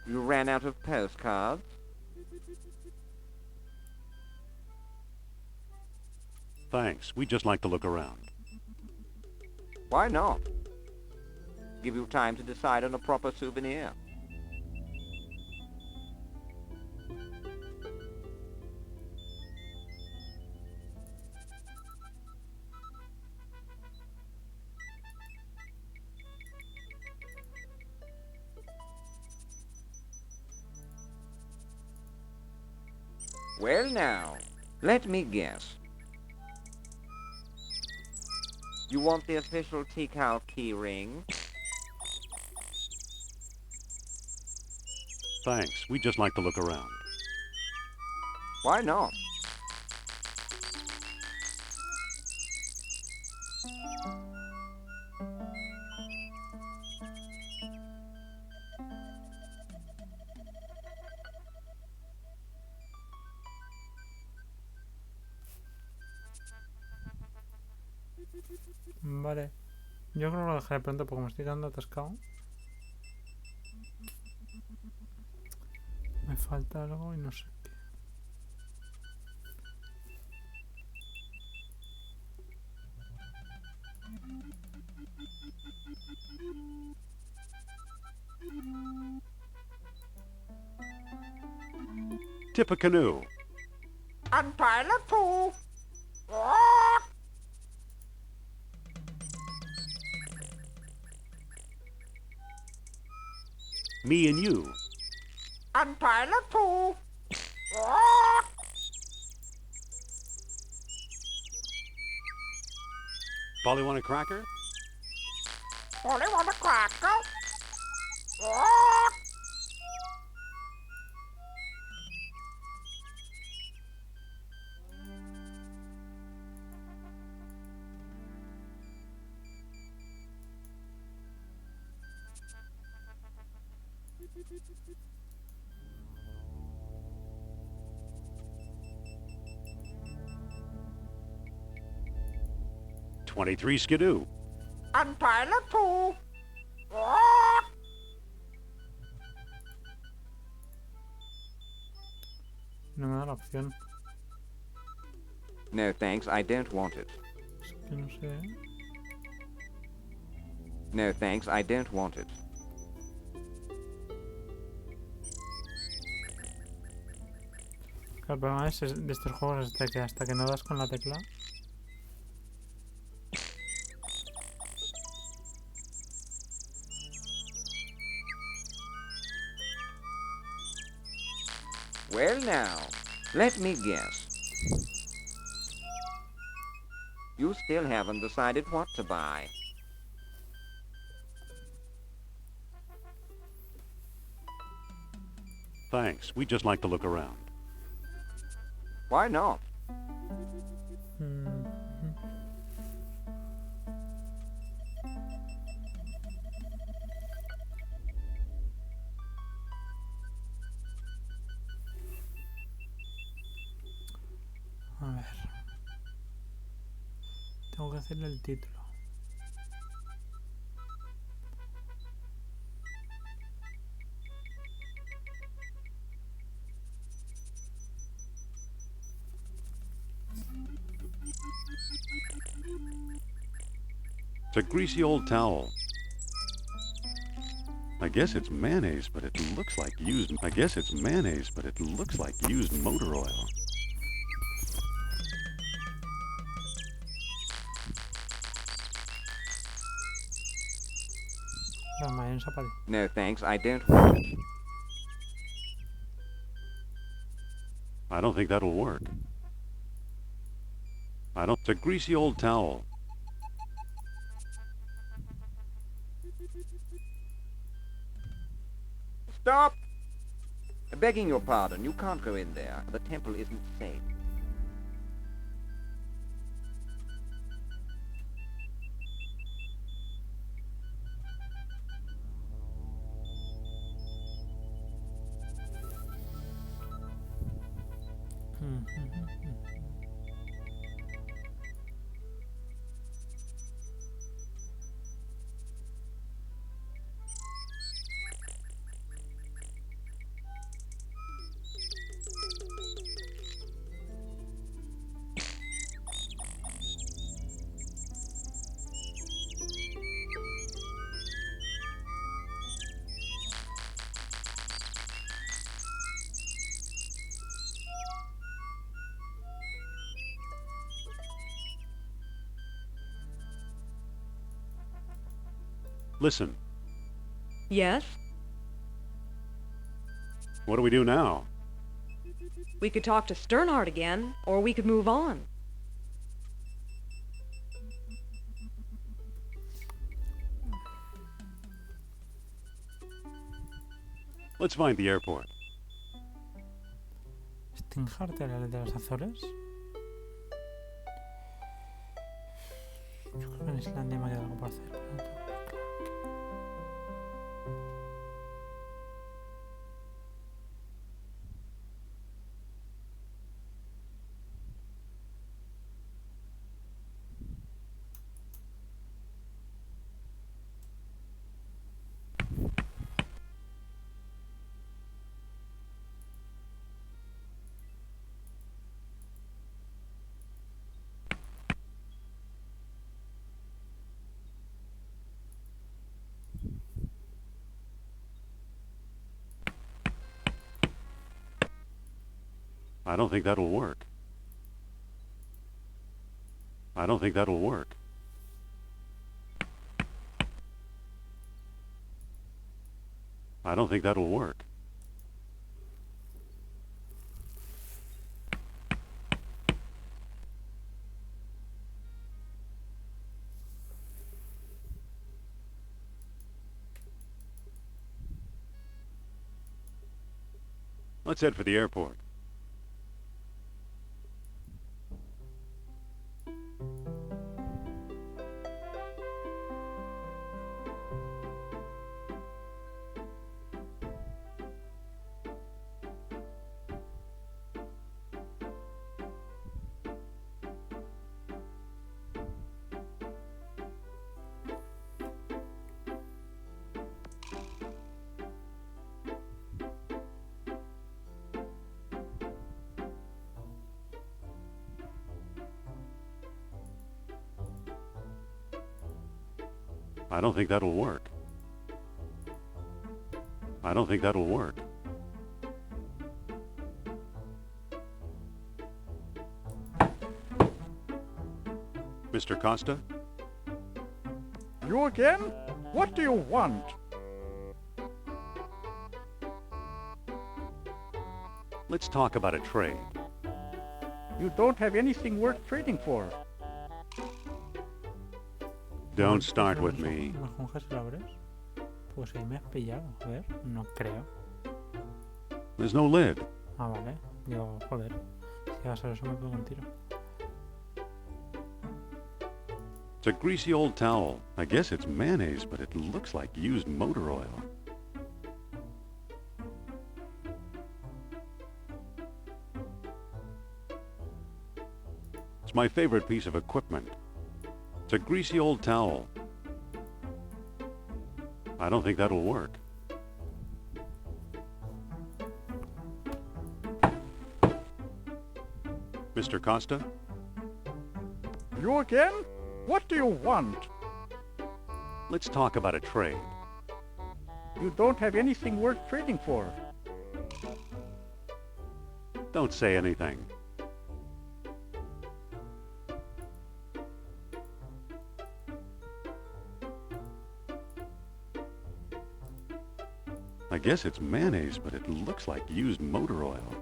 You ran out of postcards? Thanks, we'd just like to look around. Why not? Give you time to decide on a proper souvenir. Well now, let me guess. You want the official Tikal key ring? Thanks, we'd just like to look around. Why not? Vale. Yo creo que lo dejaré pronto porque me estoy quedando atascado. Me falta algo y no sé qué. Tip a canoe. Untie the pool. Me and you. Untie the pool. Polly want a cracker? Only want a cracker. $23 skidoo. Untie the pool. No me da la opción. No thanks, I don't want it. Es que no sé. No thanks, I don't want it. Claro, el problema de estos juegos es que hasta que no das con la tecla. Well now, let me guess. You still haven't decided what to buy. Thanks, we'd just like to look around. Why not? Tengo que decirle el título. It's a greasy old towel. I guess it's mayonnaise, but it looks like used... I guess it's mayonnaise, but it looks like used motor oil. No thanks, I don't want it. I don't think that'll work. It's a greasy old towel. Stop! Begging your pardon, you can't go in there. The temple isn't safe. Listen, Yes? what do we do now? We could talk to Sternhardt again, or we could move on. Let's find the airport. ¿Sternhardt era el de las Azores? Yo creo que en Islandia me ha quedado algo por hacer, pero no tengo claro. I don't think that'll work. I don't think that'll work. I don't think that'll work. Let's head for the airport. I don't think that'll work. I don't think that'll work. Mr. Costa? You again? What do you want? Let's talk about a trade. You don't have anything worth trading for. Don't start with me. ¿Los monjes labores? Pues ahí me has pillado. A ver, no creo. There's no lid. Ah, vale. Digo, joder. Si va a ser eso me pego un tiro. It's a greasy old towel. I guess it's mayonnaise, but it looks like used motor oil. It's my favorite piece of equipment. It's a greasy old towel. I don't think that'll work. Mr. Costa? You again? What do you want? Let's talk about a trade. You don't have anything worth trading for. Don't say anything. I guess it's mayonnaise, but it looks like used motor oil.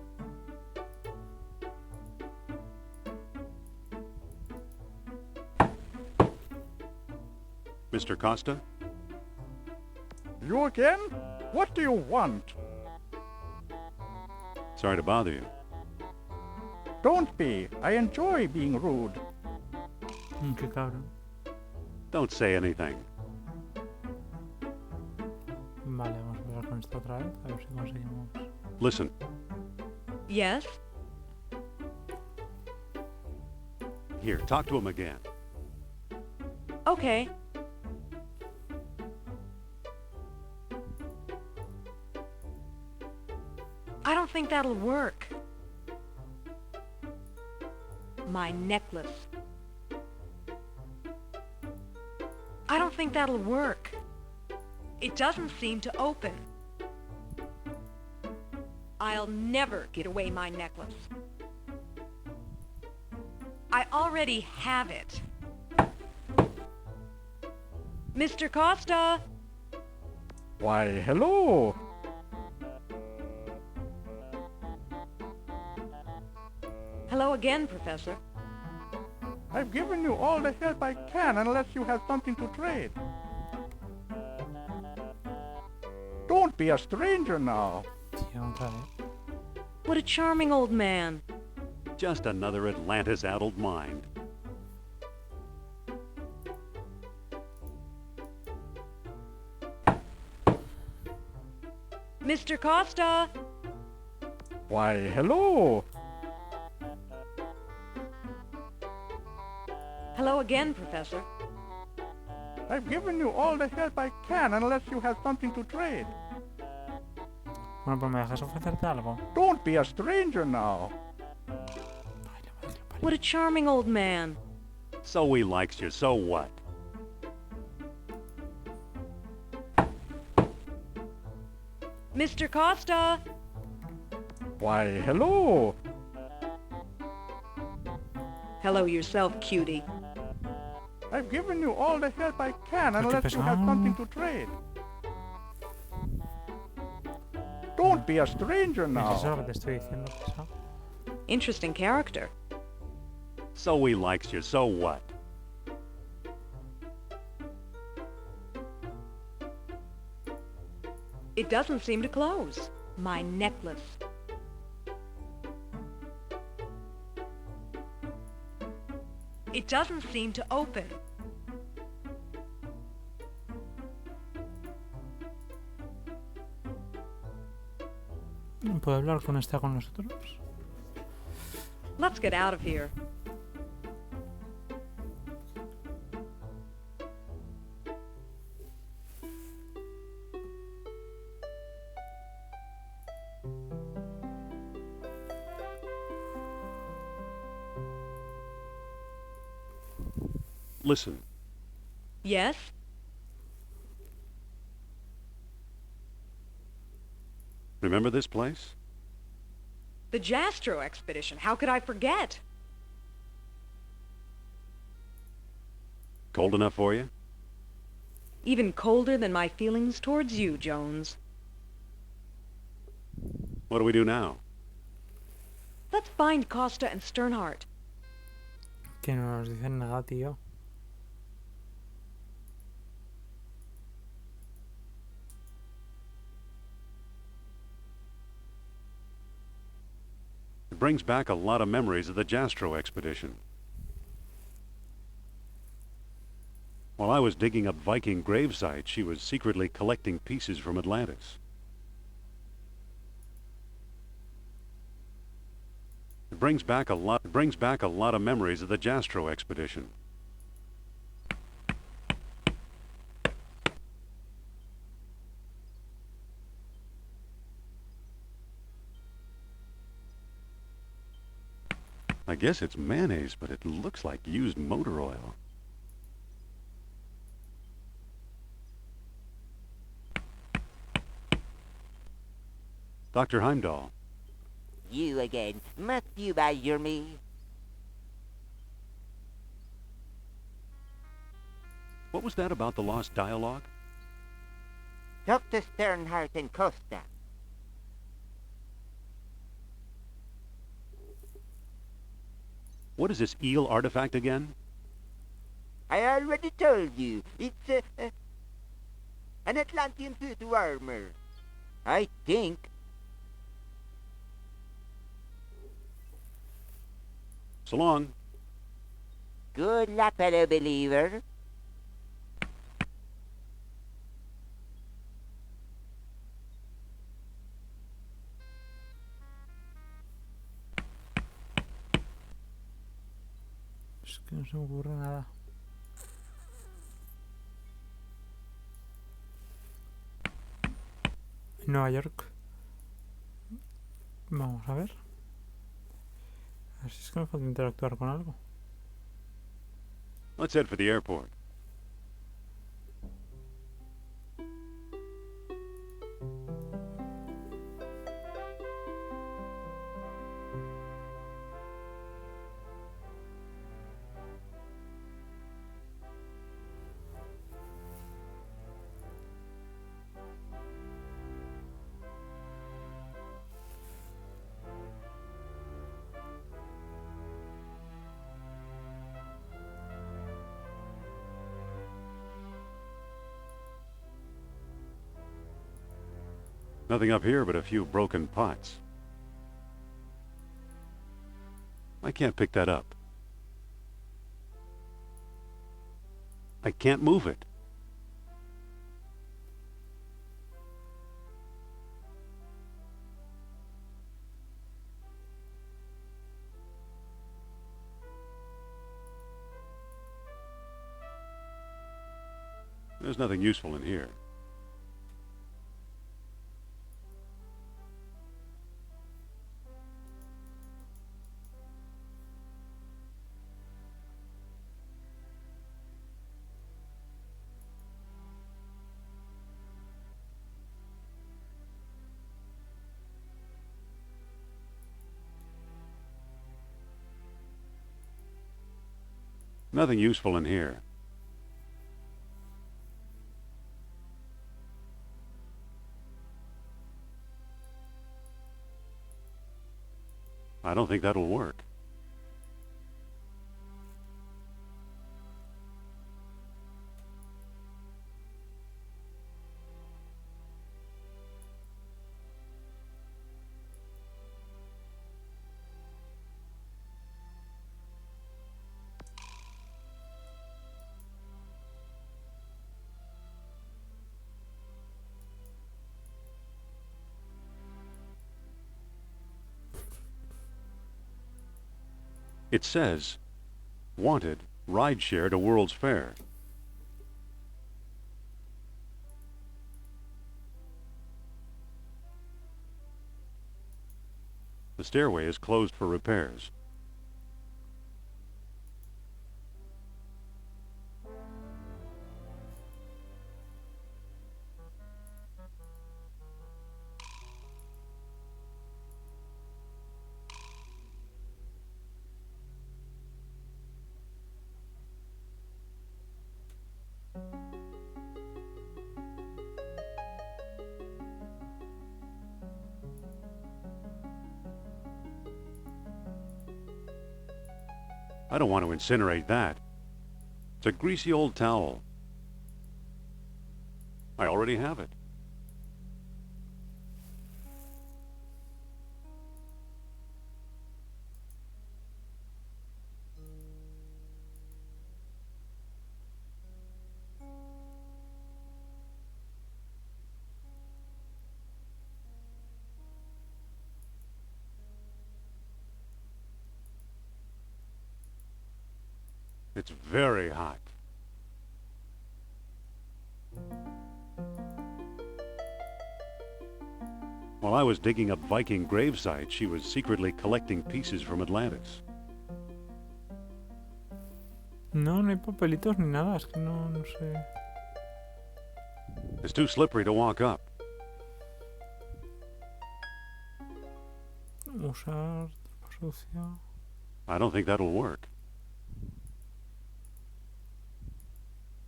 Mr. Costa? You again? What do you want? Sorry to bother you. Don't be. I enjoy being rude. Qué cabrón. Don't say anything. Vale, vamos a empezar con esto otra vez, a ver si conseguimos. Listen, Yes? here, talk to him again. Okay. I don't think that'll work. My necklace. I don't think that'll work. It doesn't seem to open. I'll never get away my necklace. I already have it. Mr. Costa! Why, hello. Hello again, Professor. I've given you all the help I can unless you have something to trade. Don't be a stranger now. Tío, otra vez. What a charming old man. Just another Atlantis-addled mind. Mr. Costa! Why, hello. Hello again, Professor. I've given you all the help I can unless you have something to trade. Bueno, pues me dejas ofrecerte algo. Don't be a stranger now. What a charming old man. So he likes you, so what? Mr. Costa! Why, hello. Hello yourself, cutie. I've given you all the help I can unless you have something to trade. Don't be a stranger ¿Es eso lo now. que te estoy diciendo, pesado? Interesting character. So he likes you, so what? It doesn't seem to close. My necklace. It doesn't seem to open. ¿Puedo hablar con esta con nosotros? Let's get out of here. Listen, Yes? remember this place? The Jastro expedition. How could I forget? Cold enough for you? Even colder than my feelings towards you, Jones. What do we do now? Let's find Costa and Sternhardt. Que no nos dicen nada, tío. It brings back a lot of memories of the Jastro expedition. While I was digging up Viking grave sites, she was secretly collecting pieces from Atlantis. It brings back a lot of memories of the Jastro expedition. I guess it's mayonnaise, but it looks like used motor oil. Dr. Heimdall. You again. Must you badger me? What was that about the lost dialogue? Talk to Sternhardt and Costa. What is this eel artifact again? I already told you. It's an Atlantean suit of armor. I think. So long. Good luck, fellow believer. Es que no se me ocurre nada. Nueva York. Vamos a ver. A ver si es que me falta interactuar con algo. Let's head for the airport. Nothing up here but a few broken pots. I can't pick that up. I can't move it. There's nothing useful in here. Nothing useful in here. I don't think that'll work. It says, wanted, rideshare to World's Fair. The stairway is closed for repairs. I don't want to incinerate that. It's a greasy old towel. I already have it. It's very hot. While I was digging up Viking grave sites, she was secretly collecting pieces from Atlantis. No, no hay papelitos ni nada, es que no sé. It's too slippery to walk up. Usar sucio. I don't think that'll work.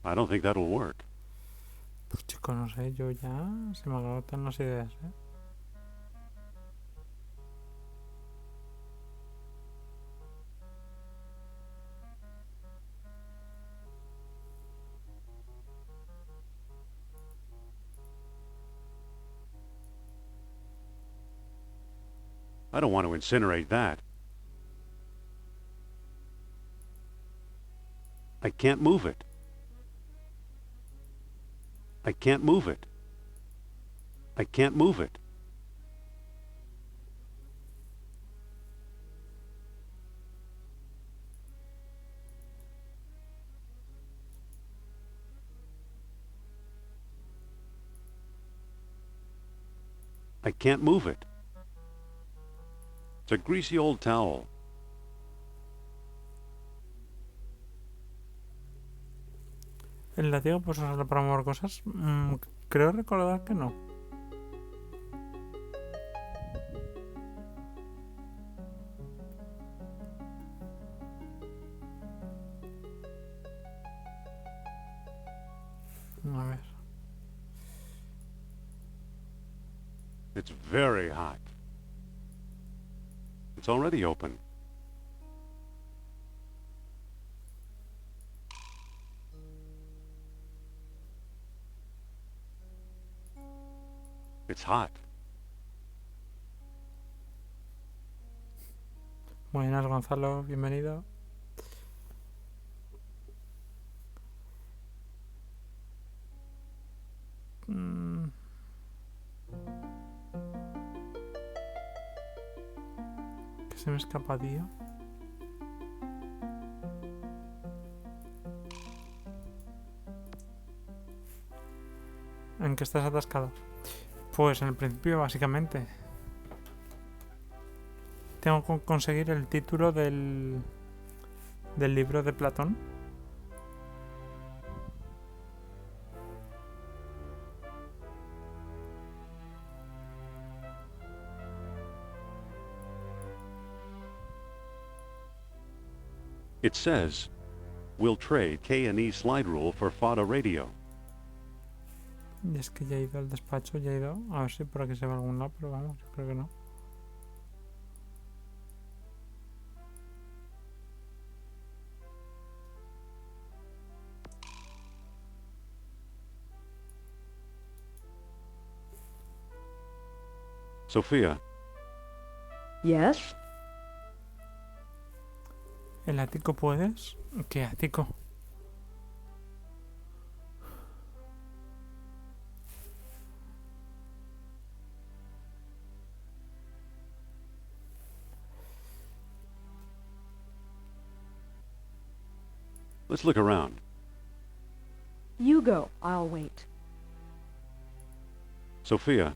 I don't think that'll work. Pues chico, no sé, yo ya se me agotan las ideas, ¿eh? I don't want to incinerate that. I can't move it. I can't move it. I can't move it. I can't move it. It's a greasy old towel. El látigo pues usarlo para mover cosas. Creo recordar que no. A ver. It's very hot. It's already open. It's hot. Buenas, Gonzalo, bienvenido. Que se me escapa, tío. ¿En qué estás atascado? Pues en el principio, básicamente. Tengo que conseguir el título del libro de Platón. It says, we'll trade K&E slide rule for FOTA radio. Y es que ya he ido al despacho, ya he ido. A ver si por aquí se va a algún lado, pero vamos, yo creo que no. Sophia, Yes? ¿El ático puedes? ¿Qué ático? let's look around. You go. I'll wait. Sophia,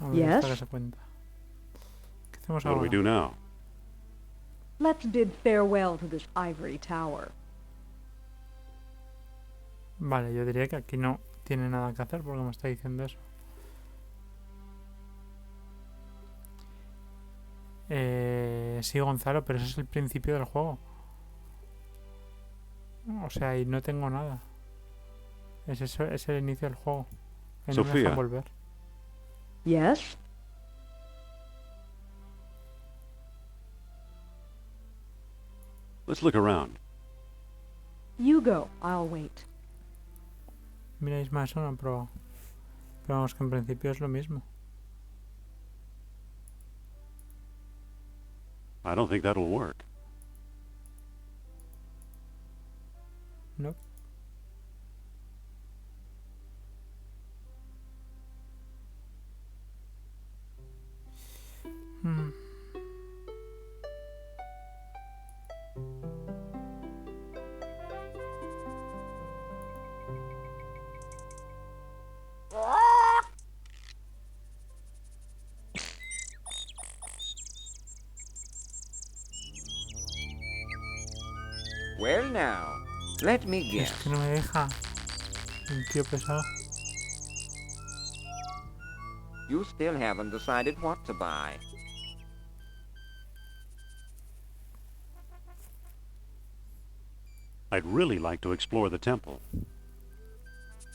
A ver, Yes? hasta que se cuenta. ¿Qué hacemos what do we ahora? do now? Let's bid farewell to this ivory tower. Vale, yo diría que aquí no tiene nada que hacer porque me está diciendo eso. Sí, Gonzalo, pero ese es el principio del juego. O sea, y no tengo nada. Es el inicio del juego. Y no me Sofía. dejan volver. Yes? Let's look around. You go. I'll wait. Mira, Isma, eso no he probado. Pero vamos, que en principio es lo mismo. I don't think that'll work. No. Hmm. Well now, let me Es guess. que no me deja. El tío pesado. You still haven't decided what to buy. I'd really like to explore the temple.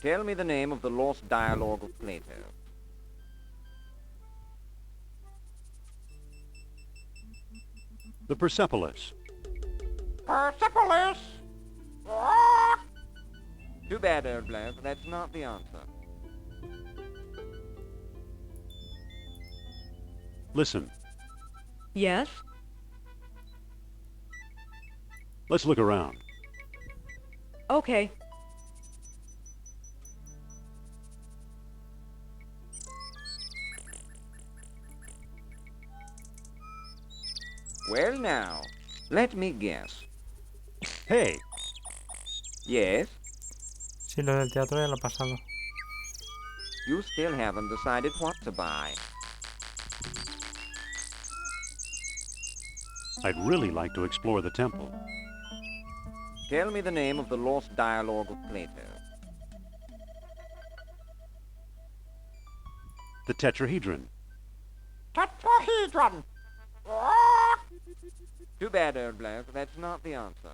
Tell me the name of the lost dialogue of Plato. The Persepolis. Persepolis! Too bad, old bloke. That's not the answer. Listen, Yes? let's look around. Okay. Well now, let me guess. Hey! Yes? Sí, lo del teatro ya lo he pasado. You still haven't decided what to buy. I'd really like to explore the temple. Tell me the name of the lost dialogue of Plato. The Tetrahedron. Tetrahedron! Too bad, old bloke. That's not the answer.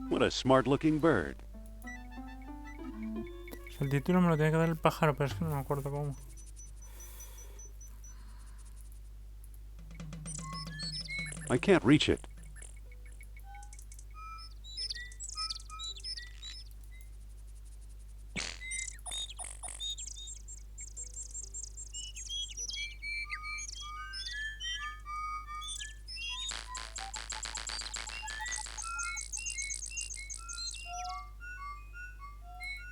What a smart-looking bird. El título me lo tiene que dar el pájaro, pero es que no me acuerdo cómo. I can't reach it.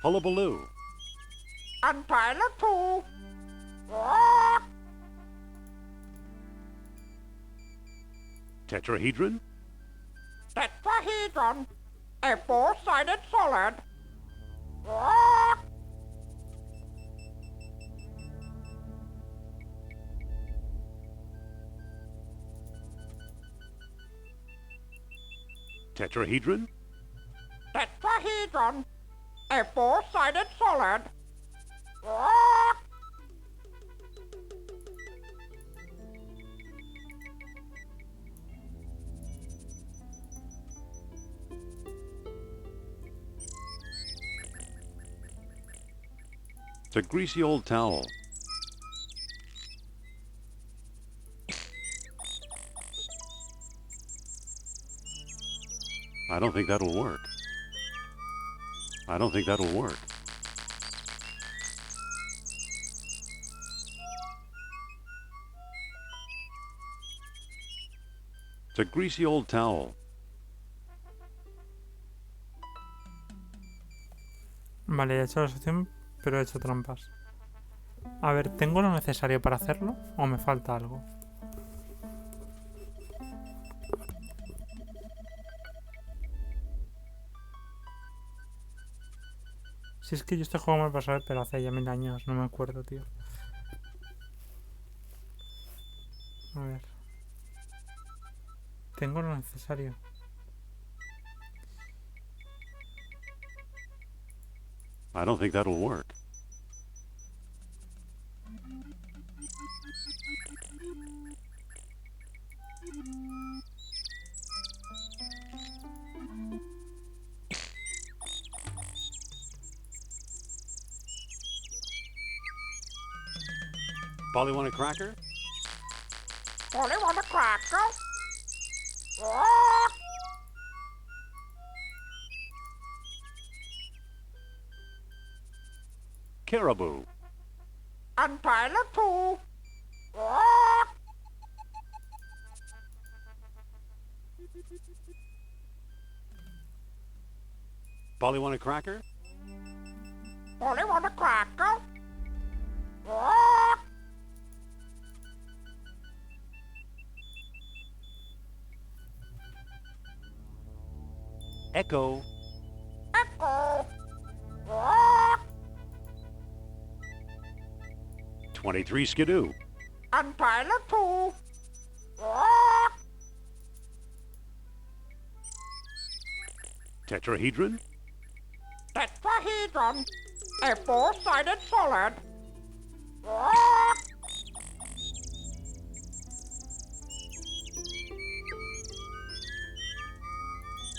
Hullabaloo. Untie the two! Tetrahedron? Tetrahedron! A four-sided solid! Tetrahedron? Tetrahedron! A four-sided solid! It's a greasy old towel. I don't think that'll work. I don't think that'll work. It's a greasy old towel. Vale, he hecho la solución, pero he hecho trampas. A ver, ¿tengo lo necesario para hacerlo o me falta algo? Si es que yo este juego me lo pasé, pero hace ya 1000 años, no me acuerdo, tío. A ver. Tengo lo necesario. I don't think that'll work. Polly want a cracker? Polly want a cracker? Caribou. Untie the two! Polly want a cracker? Polly want a cracker? Echo. Echo. 23 Skidoo. And pilot 2. Tetrahedron. Tetrahedron. A four-sided solid.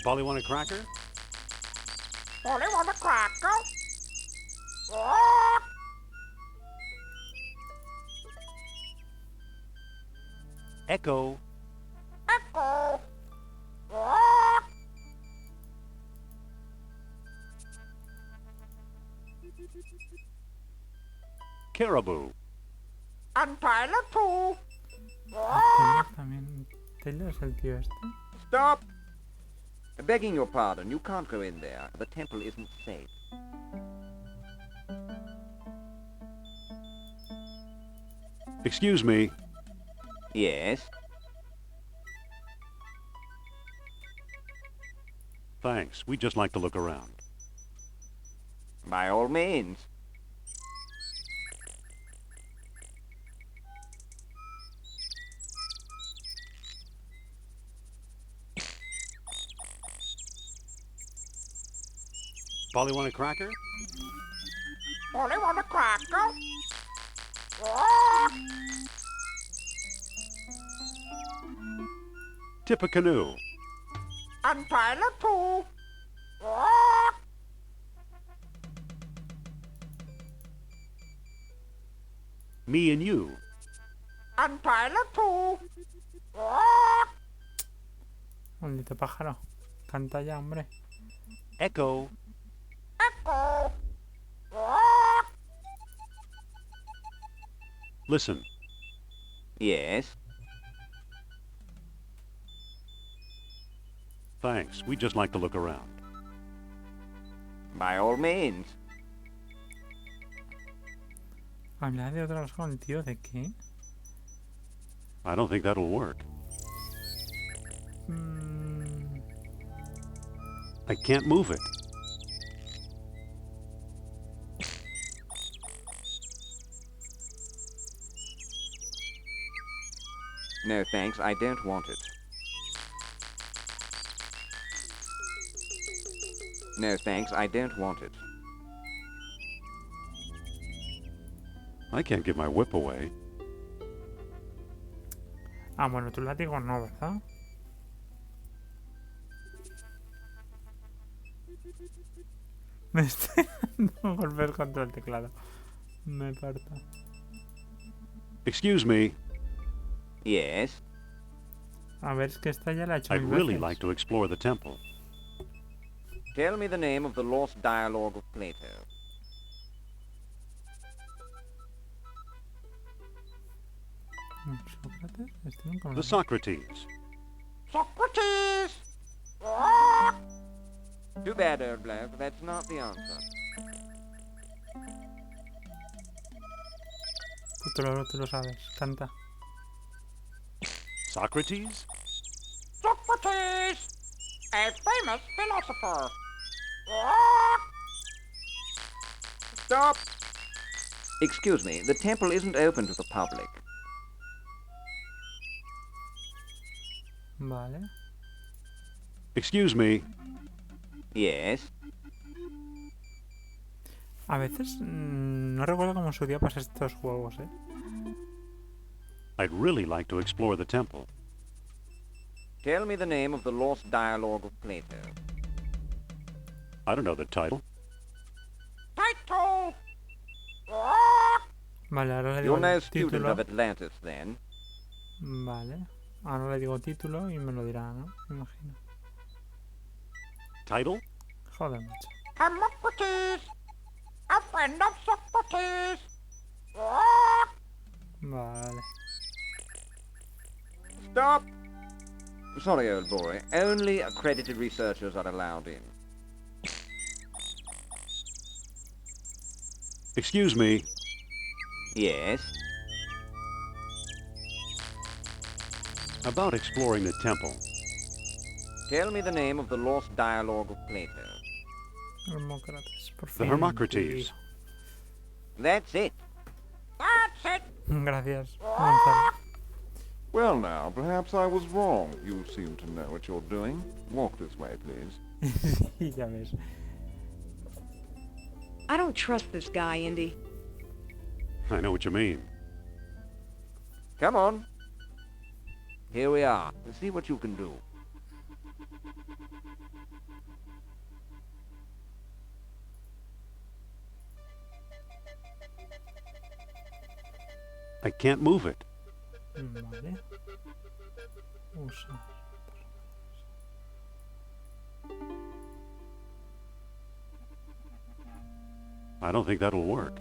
Polly want a cracker? Polly want a cracker? Echo. Echo. Caribou. And pilot 2. Taylor también. Taylor es el tío este. Stop! Begging your pardon, you can't go in there. The temple isn't safe. Excuse me. Yes? Thanks. We'd just like to look around. By all means. Polly want a cracker? Polly want a cracker? Tip a canoe. And pilot 2. Me and you. And pilot 2. Maldito pájaro. Canta ya, hombre. Echo. Echo. Listen. Yes? Thanks. We'd just like to look around. By all means. Habla de otros con tío, ¿de qué? I don't think that'll work. I can't move it. No thanks, I don't want it. No thanks, I don't want it. I can't give my whip away. Ah, bueno, tu látigo no, ¿verdad? Me estoy dando golpes contra el teclado. Me parto. Excuse me. Yes? A ver, es que esta ya la he hecho I'd mil really veces. like to explore the temple. Tell me the name of the lost dialogue of Plato. ¿Sócrates? Este nunca me lo The sé. Socrates. Socrates. Too bad, old bloke, that's not the answer. Tú lo sabes. Canta. Socrates? Socrates. A famous philosopher. Stop! Excuse me, the temple isn't open to the public. Vale. Excuse me. Yes? A veces no recuerdo cómo en su día pasé estos juegos, ¿eh? I'd really like to explore the temple. Tell me the name of the lost dialogue of Plato. I don't know the title. Title. Vale, ahora le digo You're no el student título. of Atlantis, then. Vale. Ahora le digo título y me lo dirá, ¿no? Me imagino. Title? Joder, macho. Hermocrates. A friend of Socrates. Vale. Stop! Sorry, old boy. Only accredited researchers are allowed in. Excuse me. Yes? About exploring the temple. Tell me the name of the lost dialogue of Plato. Hermócrates, por The fin. Hermocrates. That's it. That's it. Gracias, Gonzalo. Well now, perhaps I was wrong. You seem to know what you're doing. Walk this way, please. Sí, ya ves. I don't trust this guy, Indi. I know what you mean. Come on. Here we are. Let's see what you can do. I can't move it. Vale. Usa. I don't think that'll work.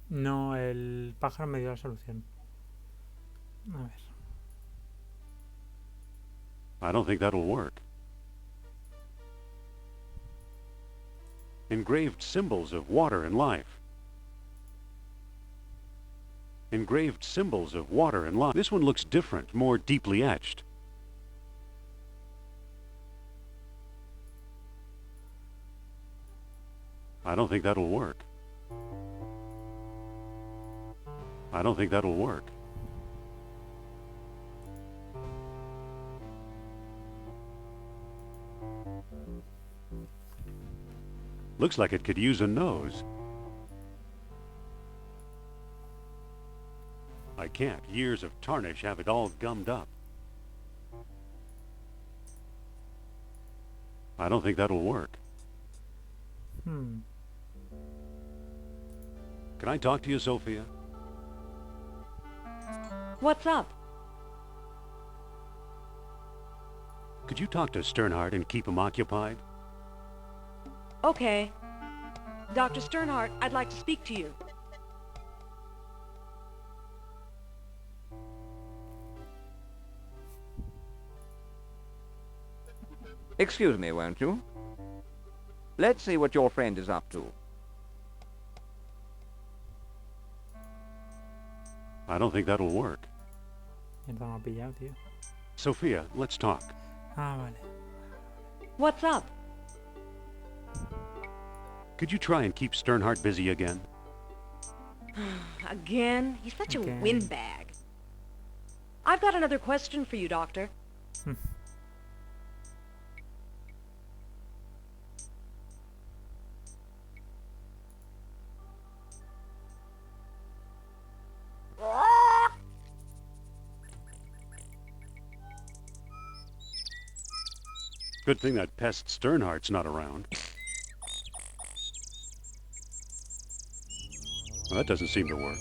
No, el pájaro me dio la solución. A ver. I don't think that'll work. Engraved symbols of water and life. Engraved symbols of water and life. This one looks different, more deeply etched. I don't think that'll work. I don't think that'll work. Looks like it could use a nose. I can't. Years of tarnish have it all gummed up. I don't think that'll work. Hmm. Can I talk to you, Sophia? What's up? Could you talk to Sternhardt and keep him occupied? Okay. Dr. Sternhardt, I'd like to speak to you. Excuse me, won't you? Let's see what your friend is up to. I don't think that'll work. Mierda, me ha pillado, tío. Sophia, let's talk. Ah, vale. What's up? Could you try and keep Sternhardt busy again? Again? He's such Again. a windbag. I've got another question for you, Doctor. Good thing that pest Sternhardt's not around. Well, that doesn't seem to work.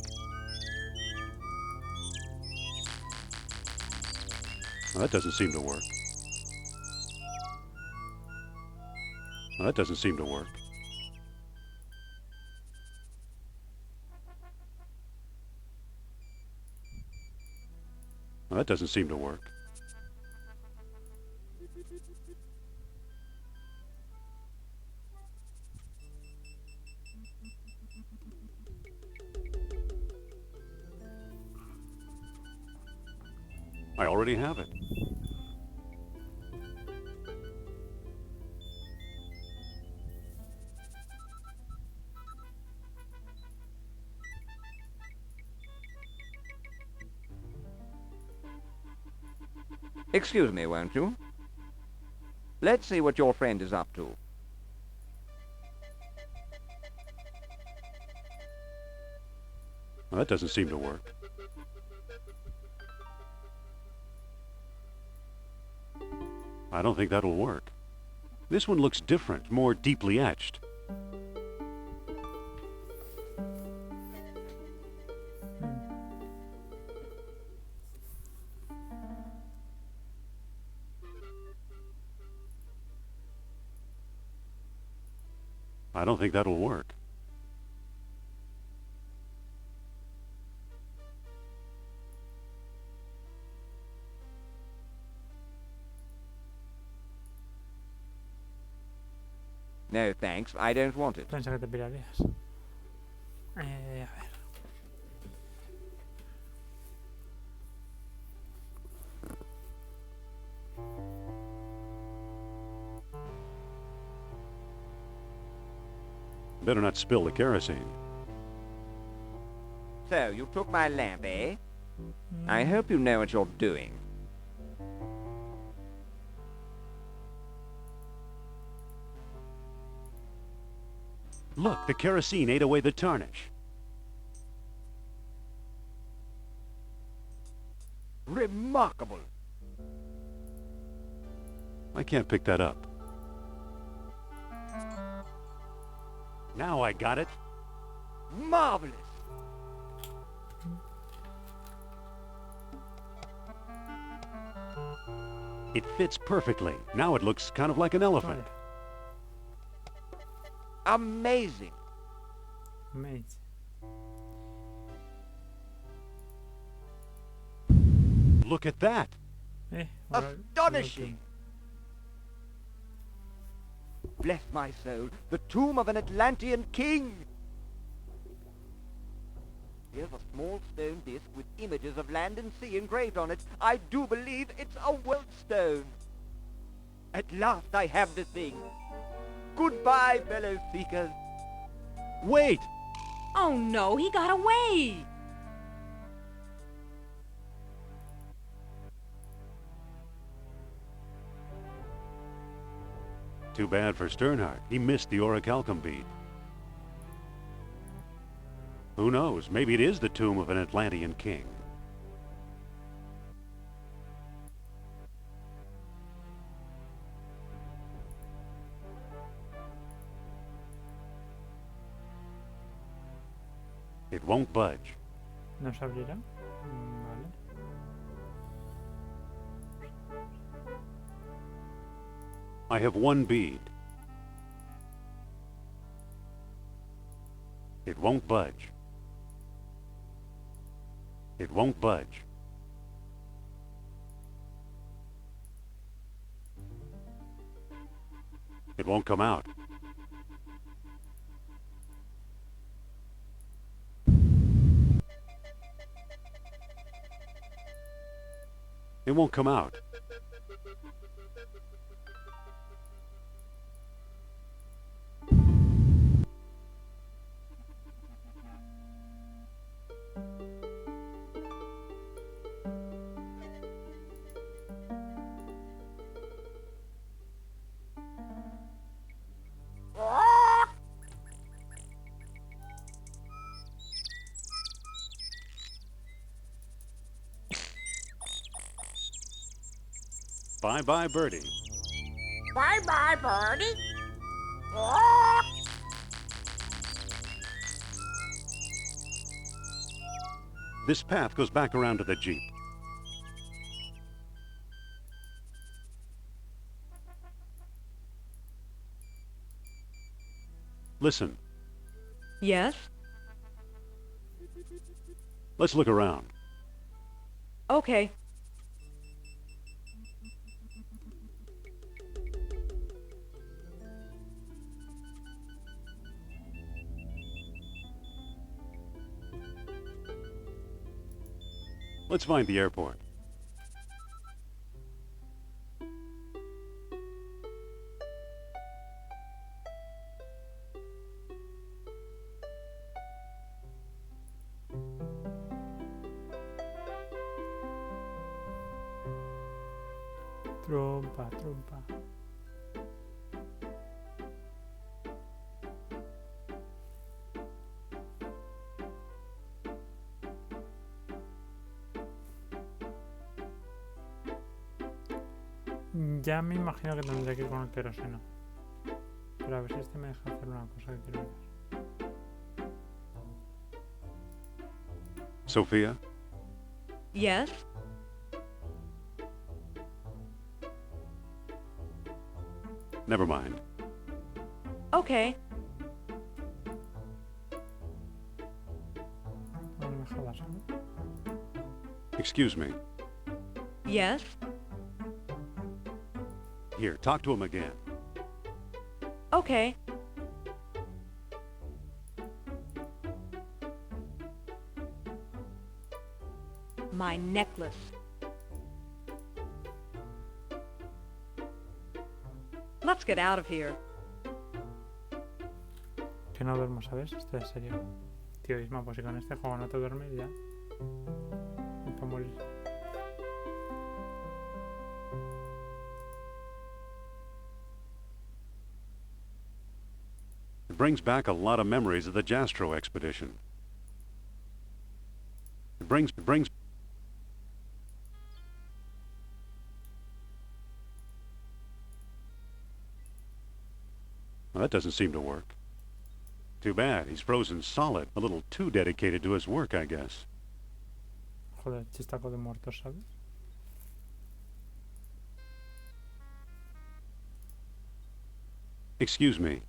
Well, that doesn't seem to work. Well, that doesn't seem to work. Well, that doesn't seem to work. I already have it. Excuse me, won't you? Let's see what your friend is up to. Well, that doesn't seem to work. I don't think that'll work. This one looks different, more deeply etched. I don't think that'll work. No, thanks. I don't want it. Pensé que te pirarías. A ver. Better not spill the kerosene. So, you took my lamp, eh? I hope you know what you're doing. Look, the kerosene ate away the tarnish. Remarkable. I can't pick that up. Now I got it. Marvelous. It fits perfectly. Now it looks kind of like an elephant. Amazing. Amazing. Look at that. Astonishing. Bless my soul, the tomb of an Atlantean king. Here's a small stone disc with images of land and sea engraved on it. I do believe it's a Welsh stone. At last I have the thing. Goodbye, fellow seekers. Wait! Oh no, he got away! Too bad for Sternhardt. He missed the orichalcum bead. Who knows? Maybe it is the tomb of an Atlantean king. It won't budge. ¿No se abrirá? Vale. I have one bead. It won't budge. It won't budge. It won't come out. It won't come out. Bye-bye, birdie. Bye-bye, birdie. This path goes back around to the Jeep. Listen, Yes? let's look around. Okay. Let's find the airport. Trompa, trompa. Ya me imagino que tendré que ir con el queroseno. Pero a ver si este me deja hacer una cosa que quiero ver. Sophia? Yes? Never mind. Okay. No me jodas, ¿no? Excuse me. Yes? Here, talk to him again. Okay. My necklace. Let's get out of here. Que no duermo, ¿sabes? Esto es serio. Tío, Isma, pues si con este juego no te duermes ya. Va a morir. It brings back a lot of memories of the Jastro expedition. It brings... Well, that doesn't seem to work. Too bad. He's frozen solid. A little too dedicated to his work, I guess. Joder, chistaco de muertos, ¿sabes? Excuse me.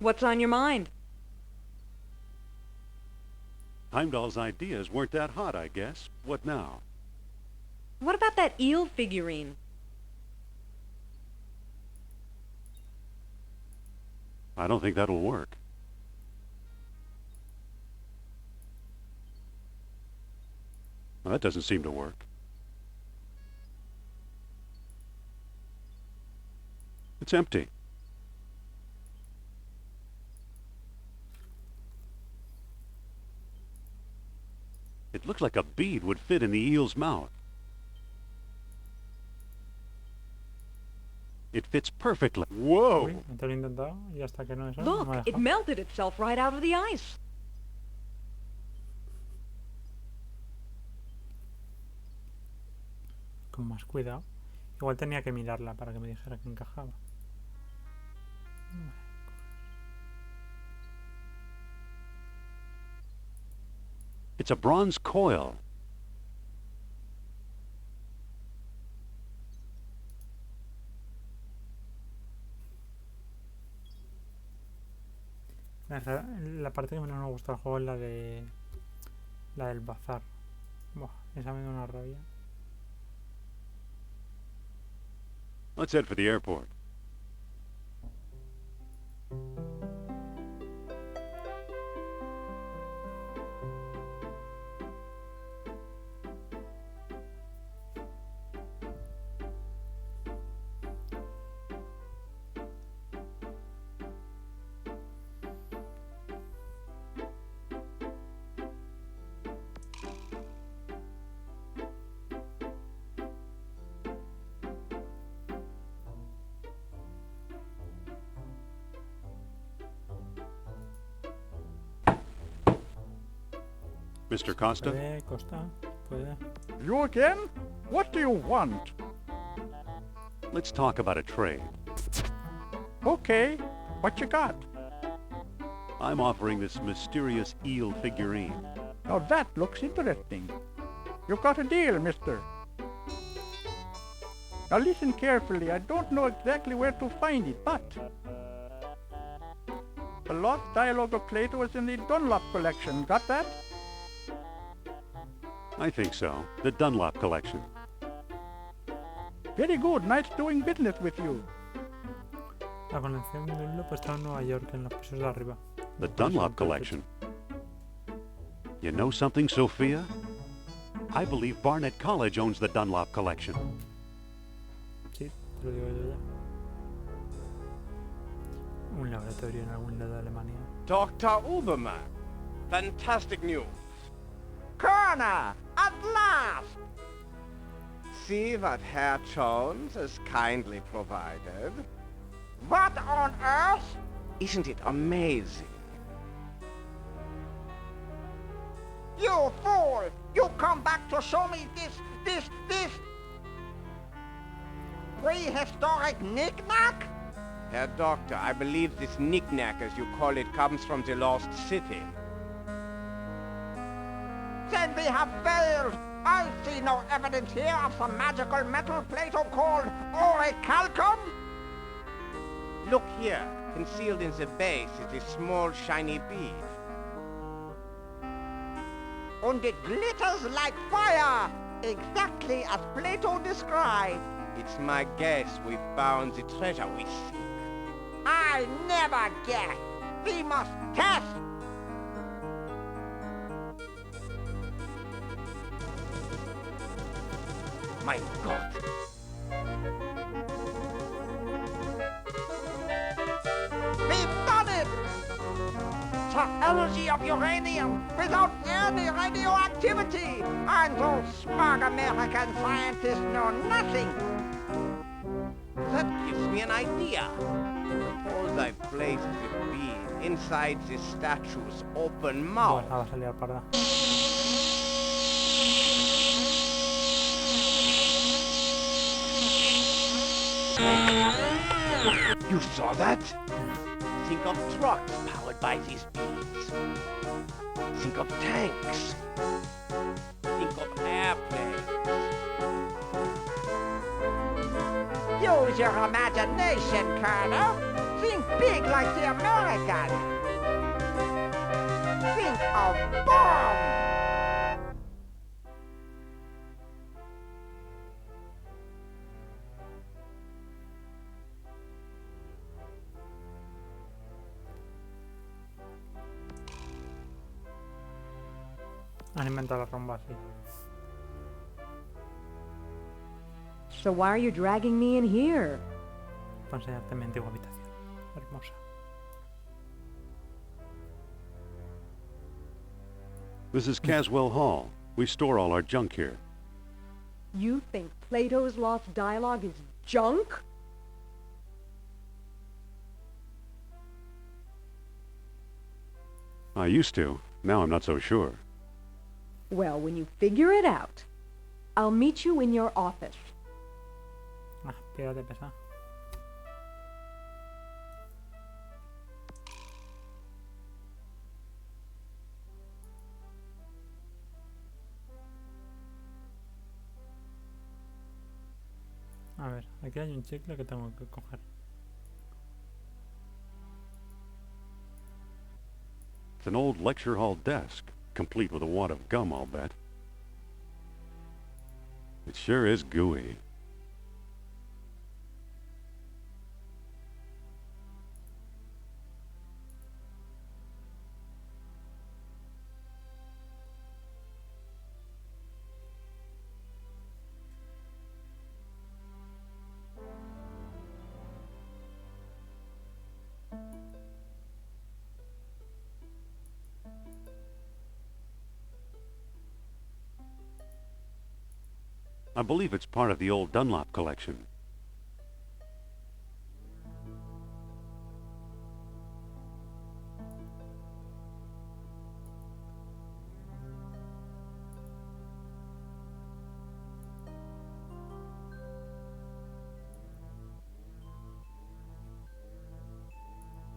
What's on your mind? Heimdall's ideas weren't that hot, I guess. What now? What about that eel figurine? I don't think that'll work. Well, that doesn't seem to work. It's empty. It looks like a bead would fit in the eel's mouth. It fits perfectly. Whoa! Uy, te lo he intentado y hasta que no eso. Look, no me ha it dejado. melted itself right out of the ice. Con más cuidado. Igual tenía que mirarla para que me dijera que encajaba. It's a bronze coil. La parte que menos me gusta del juego es la del bazar. Buah, esa me da una rabia. Let's head for the airport. Mr. Costa? Puede, Costa, puede. You again? What do you want? Let's talk about a trade. Okay, what you got? I'm offering this mysterious eel figurine. Now that looks interesting. You got a deal, mister. Now listen carefully. I don't know exactly where to find it, but the Lost Dialogue of Plato is in the Dunlop collection. Got that? I think so. The Dunlop collection. Very good. Nice doing business with you. La colección de Dunlop está en Nueva York, en los pisos de arriba. The Dunlop collection? You know something, Sophia? I believe Barnett College owns the Dunlop collection. Sí, te lo digo yo ya. Un laboratorio en algún lado de Alemania. Dr. Uberman. Fantastic news. Kerner! At last! See what Herr Jones has kindly provided. What on earth? Isn't it amazing? You fool! You come back to show me this prehistoric knick-knack? Herr Doctor, I believe this knick-knack, as you call it, comes from the lost city. Then we have failed. I see no evidence here of some magical metal Plato called orichalcum. Look here. Concealed in the base is a small shiny bead. And it glitters like fire, exactly as Plato described. It's my guess we found the treasure we seek. I I'll never guess. We must test. My God. We've done it! The energy of uranium without any radioactivity! And those smug American scientists know nothing! That gives me an idea. Suppose I place the bead inside the statue's open mouth. Bueno, va a salir parda. You saw that? Think of trucks powered by these beads. Think of tanks. Think of airplanes. Use your imagination, Colonel. Think big like the Americans. Think of bomb. Han inventado la rumba así. So why are you dragging me in here? Para enseñarte mi antigua habitación. Hermosa. This is Caswell Hall. We store all our junk here. You think Plato's Lost Dialogue is junk? I used to. Now I'm not so sure. Well, when you figure it out, I'll meet you in your office. Ah, piedra de pesar. A ver, aquí hay un chicle que tengo que coger. It's an old lecture hall desk, complete with a wad of gum, I'll bet. It sure is gooey. I believe it's part of the old Dunlop collection.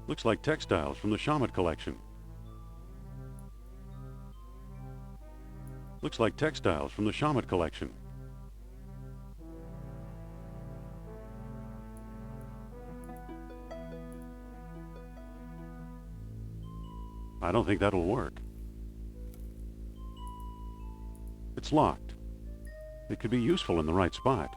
Looks like textiles from the Shamet collection. Looks like textiles from the Shamet collection. I don't think that'll work. It's locked. It could be useful in the right spot.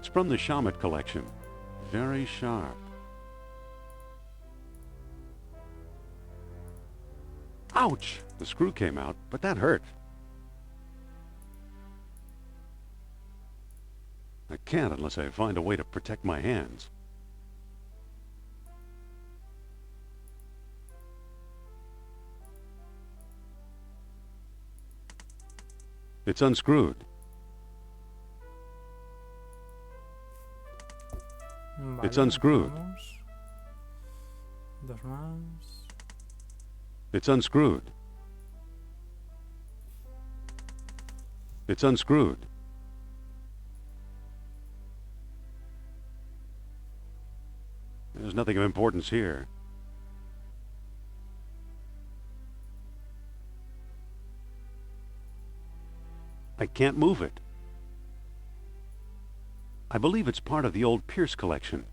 It's from the Shamet collection. Very sharp. Ouch! The screw came out, but that hurt. I can't unless I find a way to protect my hands. It's unscrewed. Vale, It's unscrewed. Vamos. Dos más. It's unscrewed. It's unscrewed. There's nothing of importance here. I can't move it. I believe it's part of the old Pierce collection.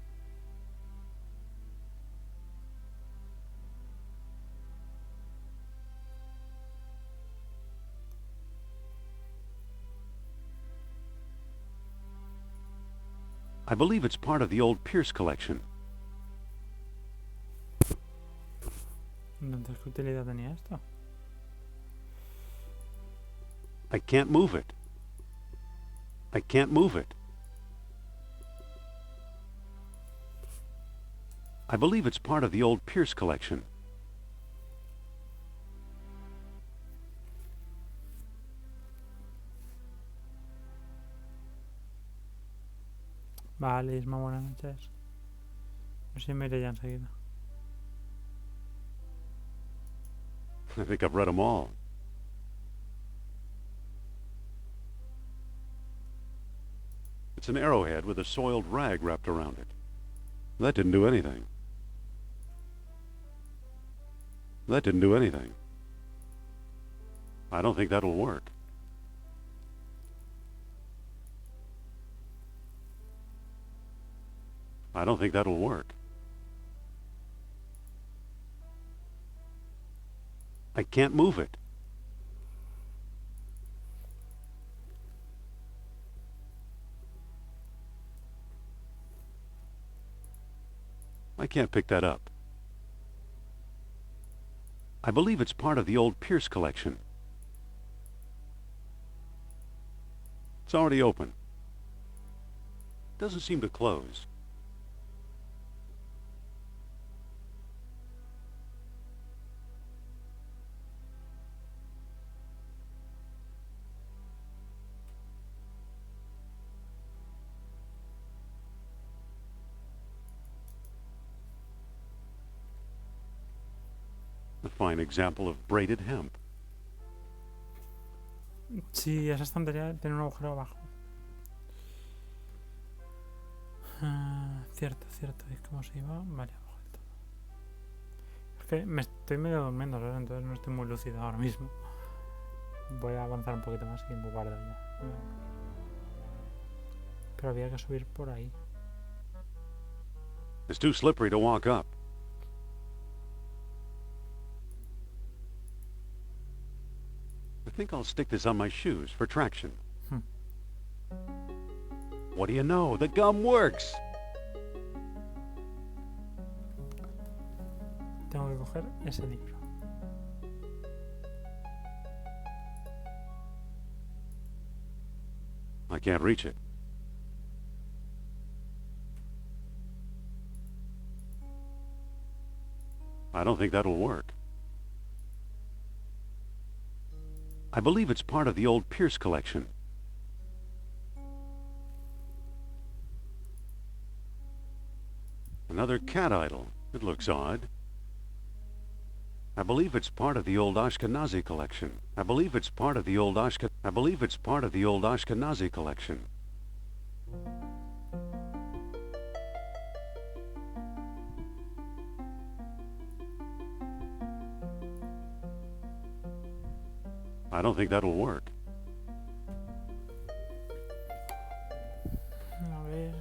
I believe it's part of the old Pierce collection. Entonces, ¿qué utilidad tenía esto? I can't move it. I can't move it. I believe it's part of the old Pierce collection. Vale, Isma, buenas noches. No sé si me iré ya enseguida. I think I've read them all. It's an arrowhead with a soiled rag wrapped around it. That didn't do anything. That didn't do anything. I don't think that'll work. I don't think that'll work. I can't move it. I can't pick that up. I believe it's part of the old Pierce collection. It's already open. Doesn't seem to close. A fine example of braided hemp. Sí, esa estantería tiene un agujero abajo. Cierto, cierto. ¿Y cómo se iba? Vale, abajo del todo. Es que me estoy medio durmiendo, ¿sabes? Entonces no estoy muy lúcido ahora mismo. Voy a avanzar un poquito más y me guardo ya. Pero había que subir por ahí. It's too slippery to walk up. I think I'll stick this on my shoes for traction. What do you know? The gum works! Tengo que coger ese libro. I can't reach it. I don't think that'll work. I believe it's part of the old Pierce collection. Another cat idol. It looks odd. I believe it's part of the old Ashkenazi collection. I believe it's part of the old Ashkenazi collection. I don't think that'll work. A ver.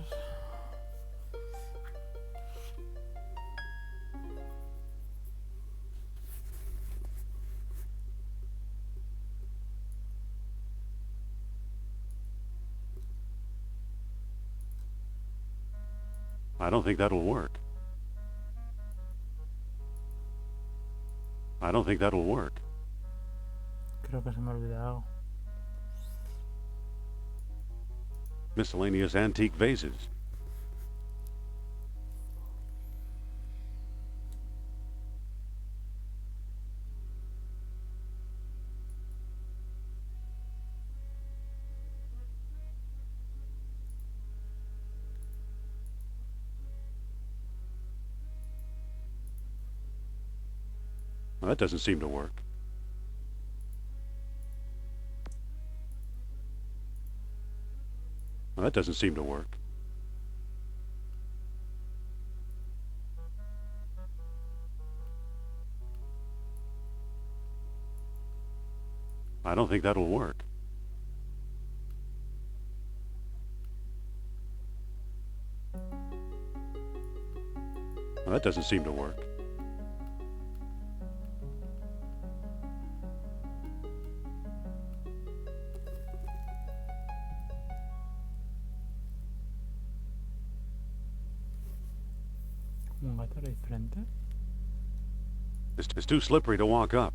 I don't think that'll work. I don't think that'll work. Creo que se me ha olvidado algo. Miscellaneous antique vases. Well, that doesn't seem to work. Well, that doesn't seem to work. I don't think that'll work. Well, that doesn't seem to work. Un gato era diferente. It's too slippery to walk up.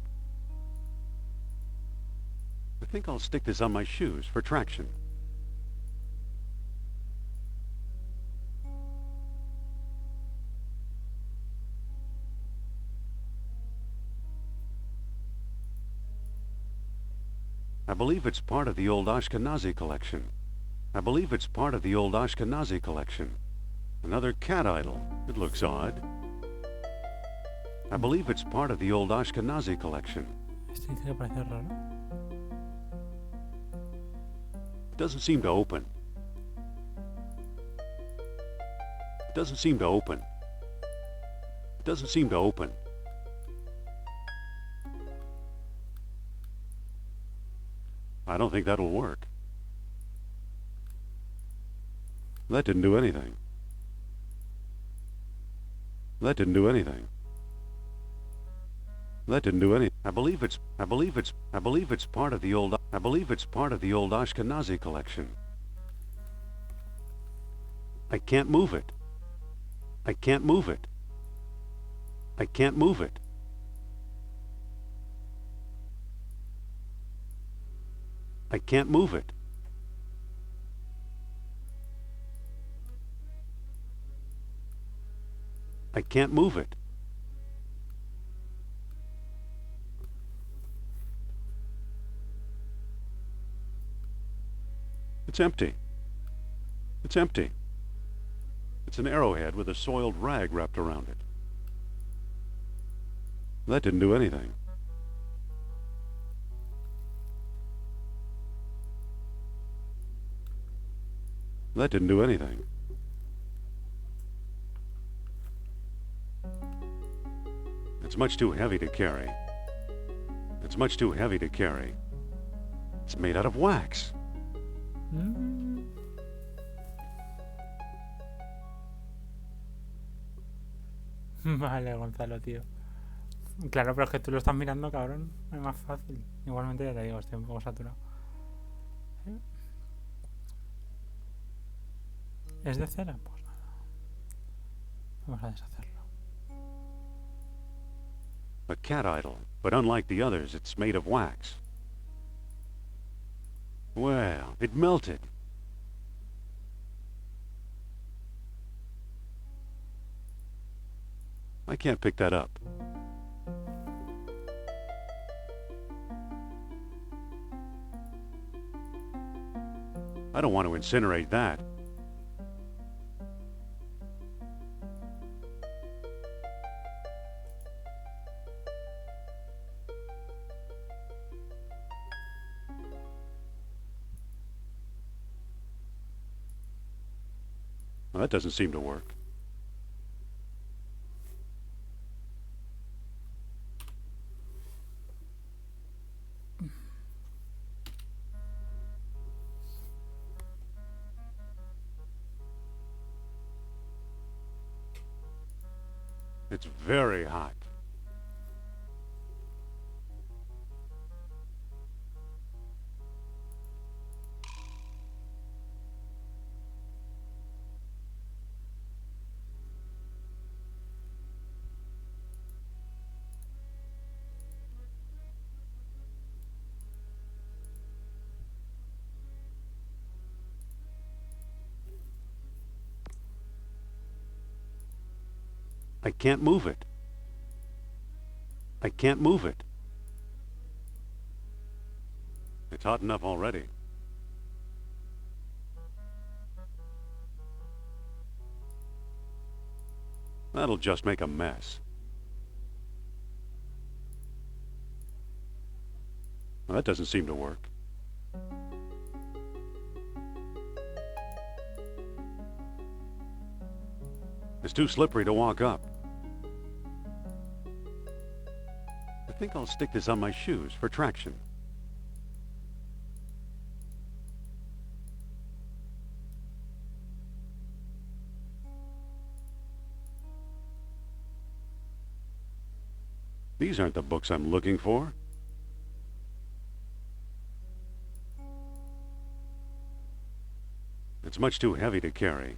I think I'll stick this on my shoes for traction. I believe it's part of the old Ashkenazi collection. I believe it's part of the old Ashkenazi collection. Another cat idol. It looks odd. I believe it's part of the old Ashkenazi collection. Este dice que parece raro. It doesn't seem to open. It doesn't seem to open. It doesn't seem to open. I don't think that'll work. That didn't do anything. That didn't do anything. That didn't do anything. I believe it's part of the old Ashkenazi collection. I can't move it. I can't move it. I can't move it. I can't move it. I can't move it. It's empty. It's empty. It's an arrowhead with a soiled rag wrapped around it. That didn't do anything. That didn't do anything. It's much too heavy to carry. It's much too heavy to carry. It's made out of wax. Vale, Gonzalo, tío. Claro, pero es que tú lo estás mirando, cabrón. Es más fácil. Igualmente ya te digo, estoy un poco saturado. ¿Es de cera? Pues nada. Vamos a deshacerlo. A cat idol, but unlike the others, it's made of wax. Well, it melted. I can't pick that up. I don't want to incinerate that. Well, that doesn't seem to work. It's very hot. I can't move it. I can't move it. It's hot enough already. That'll just make a mess. Well, that doesn't seem to work. It's too slippery to walk up. I think I'll stick this on my shoes for traction. These aren't the books I'm looking for. It's much too heavy to carry.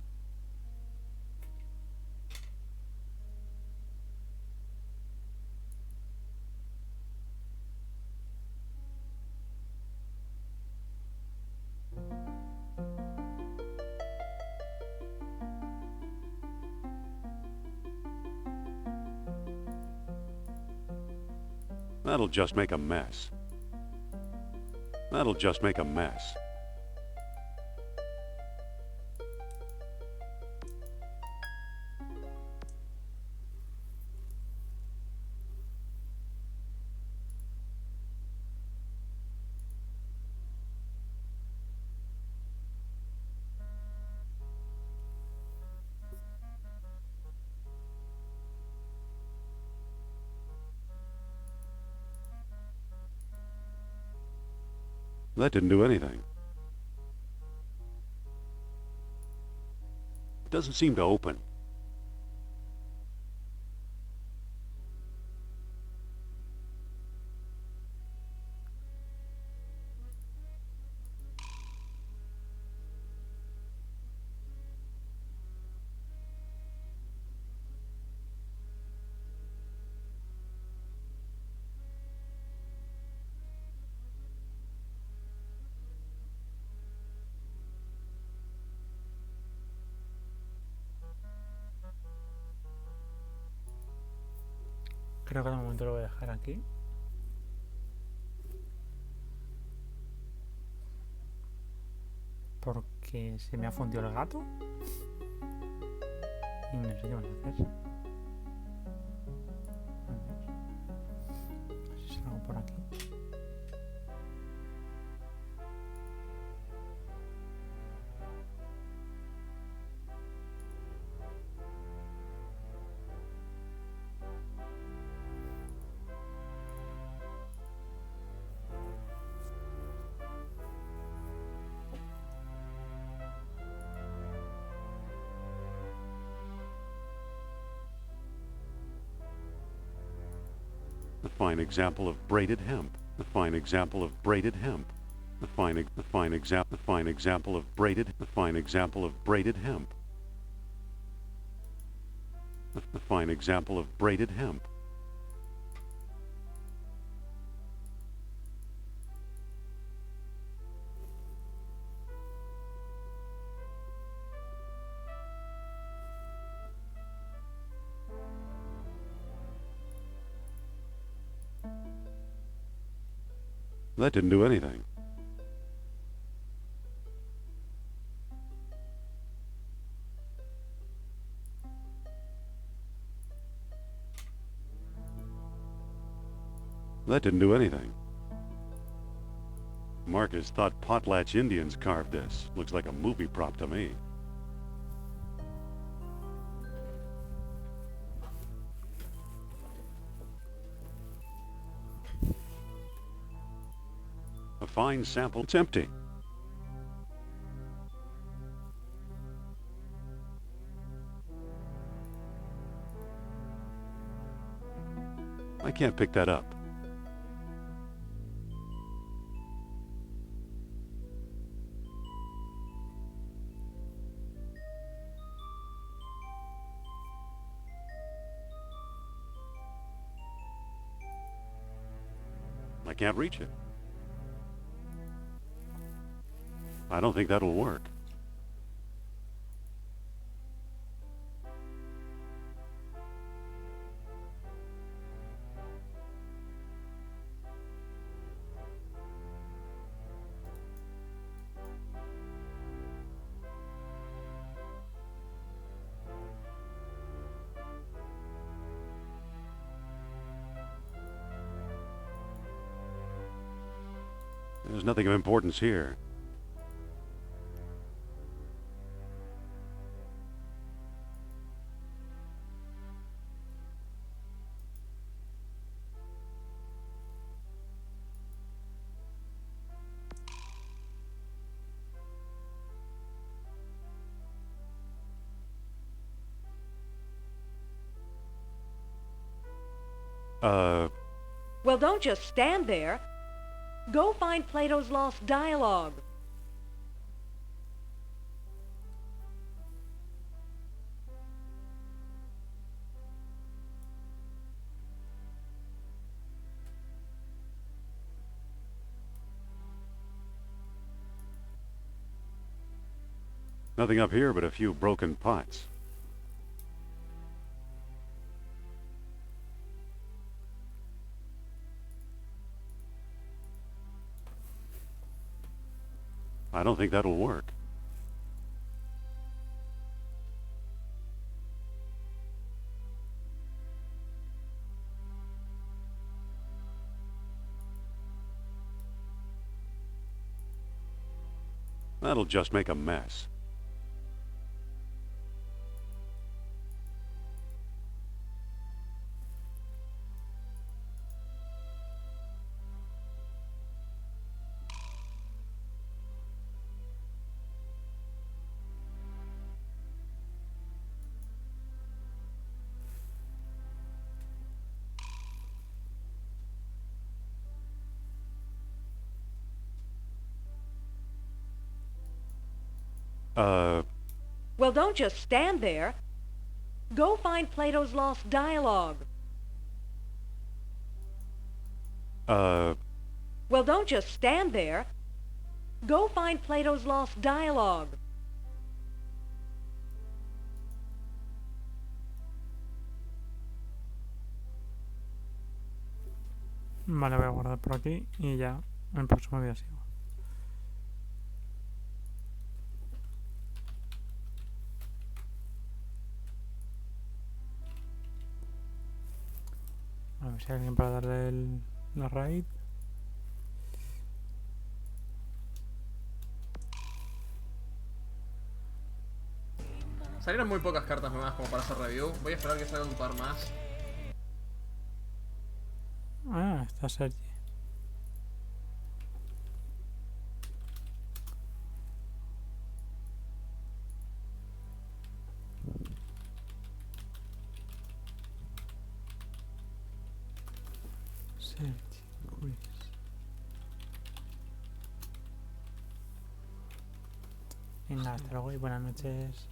That'll just make a mess. That'll just make a mess. That didn't do anything. It doesn't seem to open. Creo que de momento lo voy a dejar aquí. Porque se me ha fundido el gato. Y no sé qué van a hacer. A ver si salgo por aquí. A fine example of braided hemp. A fine example of braided hemp. A fine example of braided hemp. A fine example of braided hemp. That didn't do anything. That didn't do anything. Marcus thought potlatch Indians carved this. Looks like a movie prop to me. A fine sample. It's empty. I can't pick that up. I can't reach it. I don't think that'll work. There's nothing of importance here. Well, don't just stand there. Go find Plato's lost dialogue. Nothing up here but a few broken pots. I don't think that'll work. That'll just make a mess. Well, don't just stand there. Go find Plato's lost dialogue. Well, don't just stand there. Go find Plato's lost dialogue. Vale, voy a guardar por aquí y ya en el próximo día sigo. A ver si hay alguien para darle la raid. Salieron muy pocas cartas nuevas como para hacer review. Voy a esperar que salgan un par más. Ah, está Sergi. Sergi, Luis. Venga, hasta luego y buenas noches.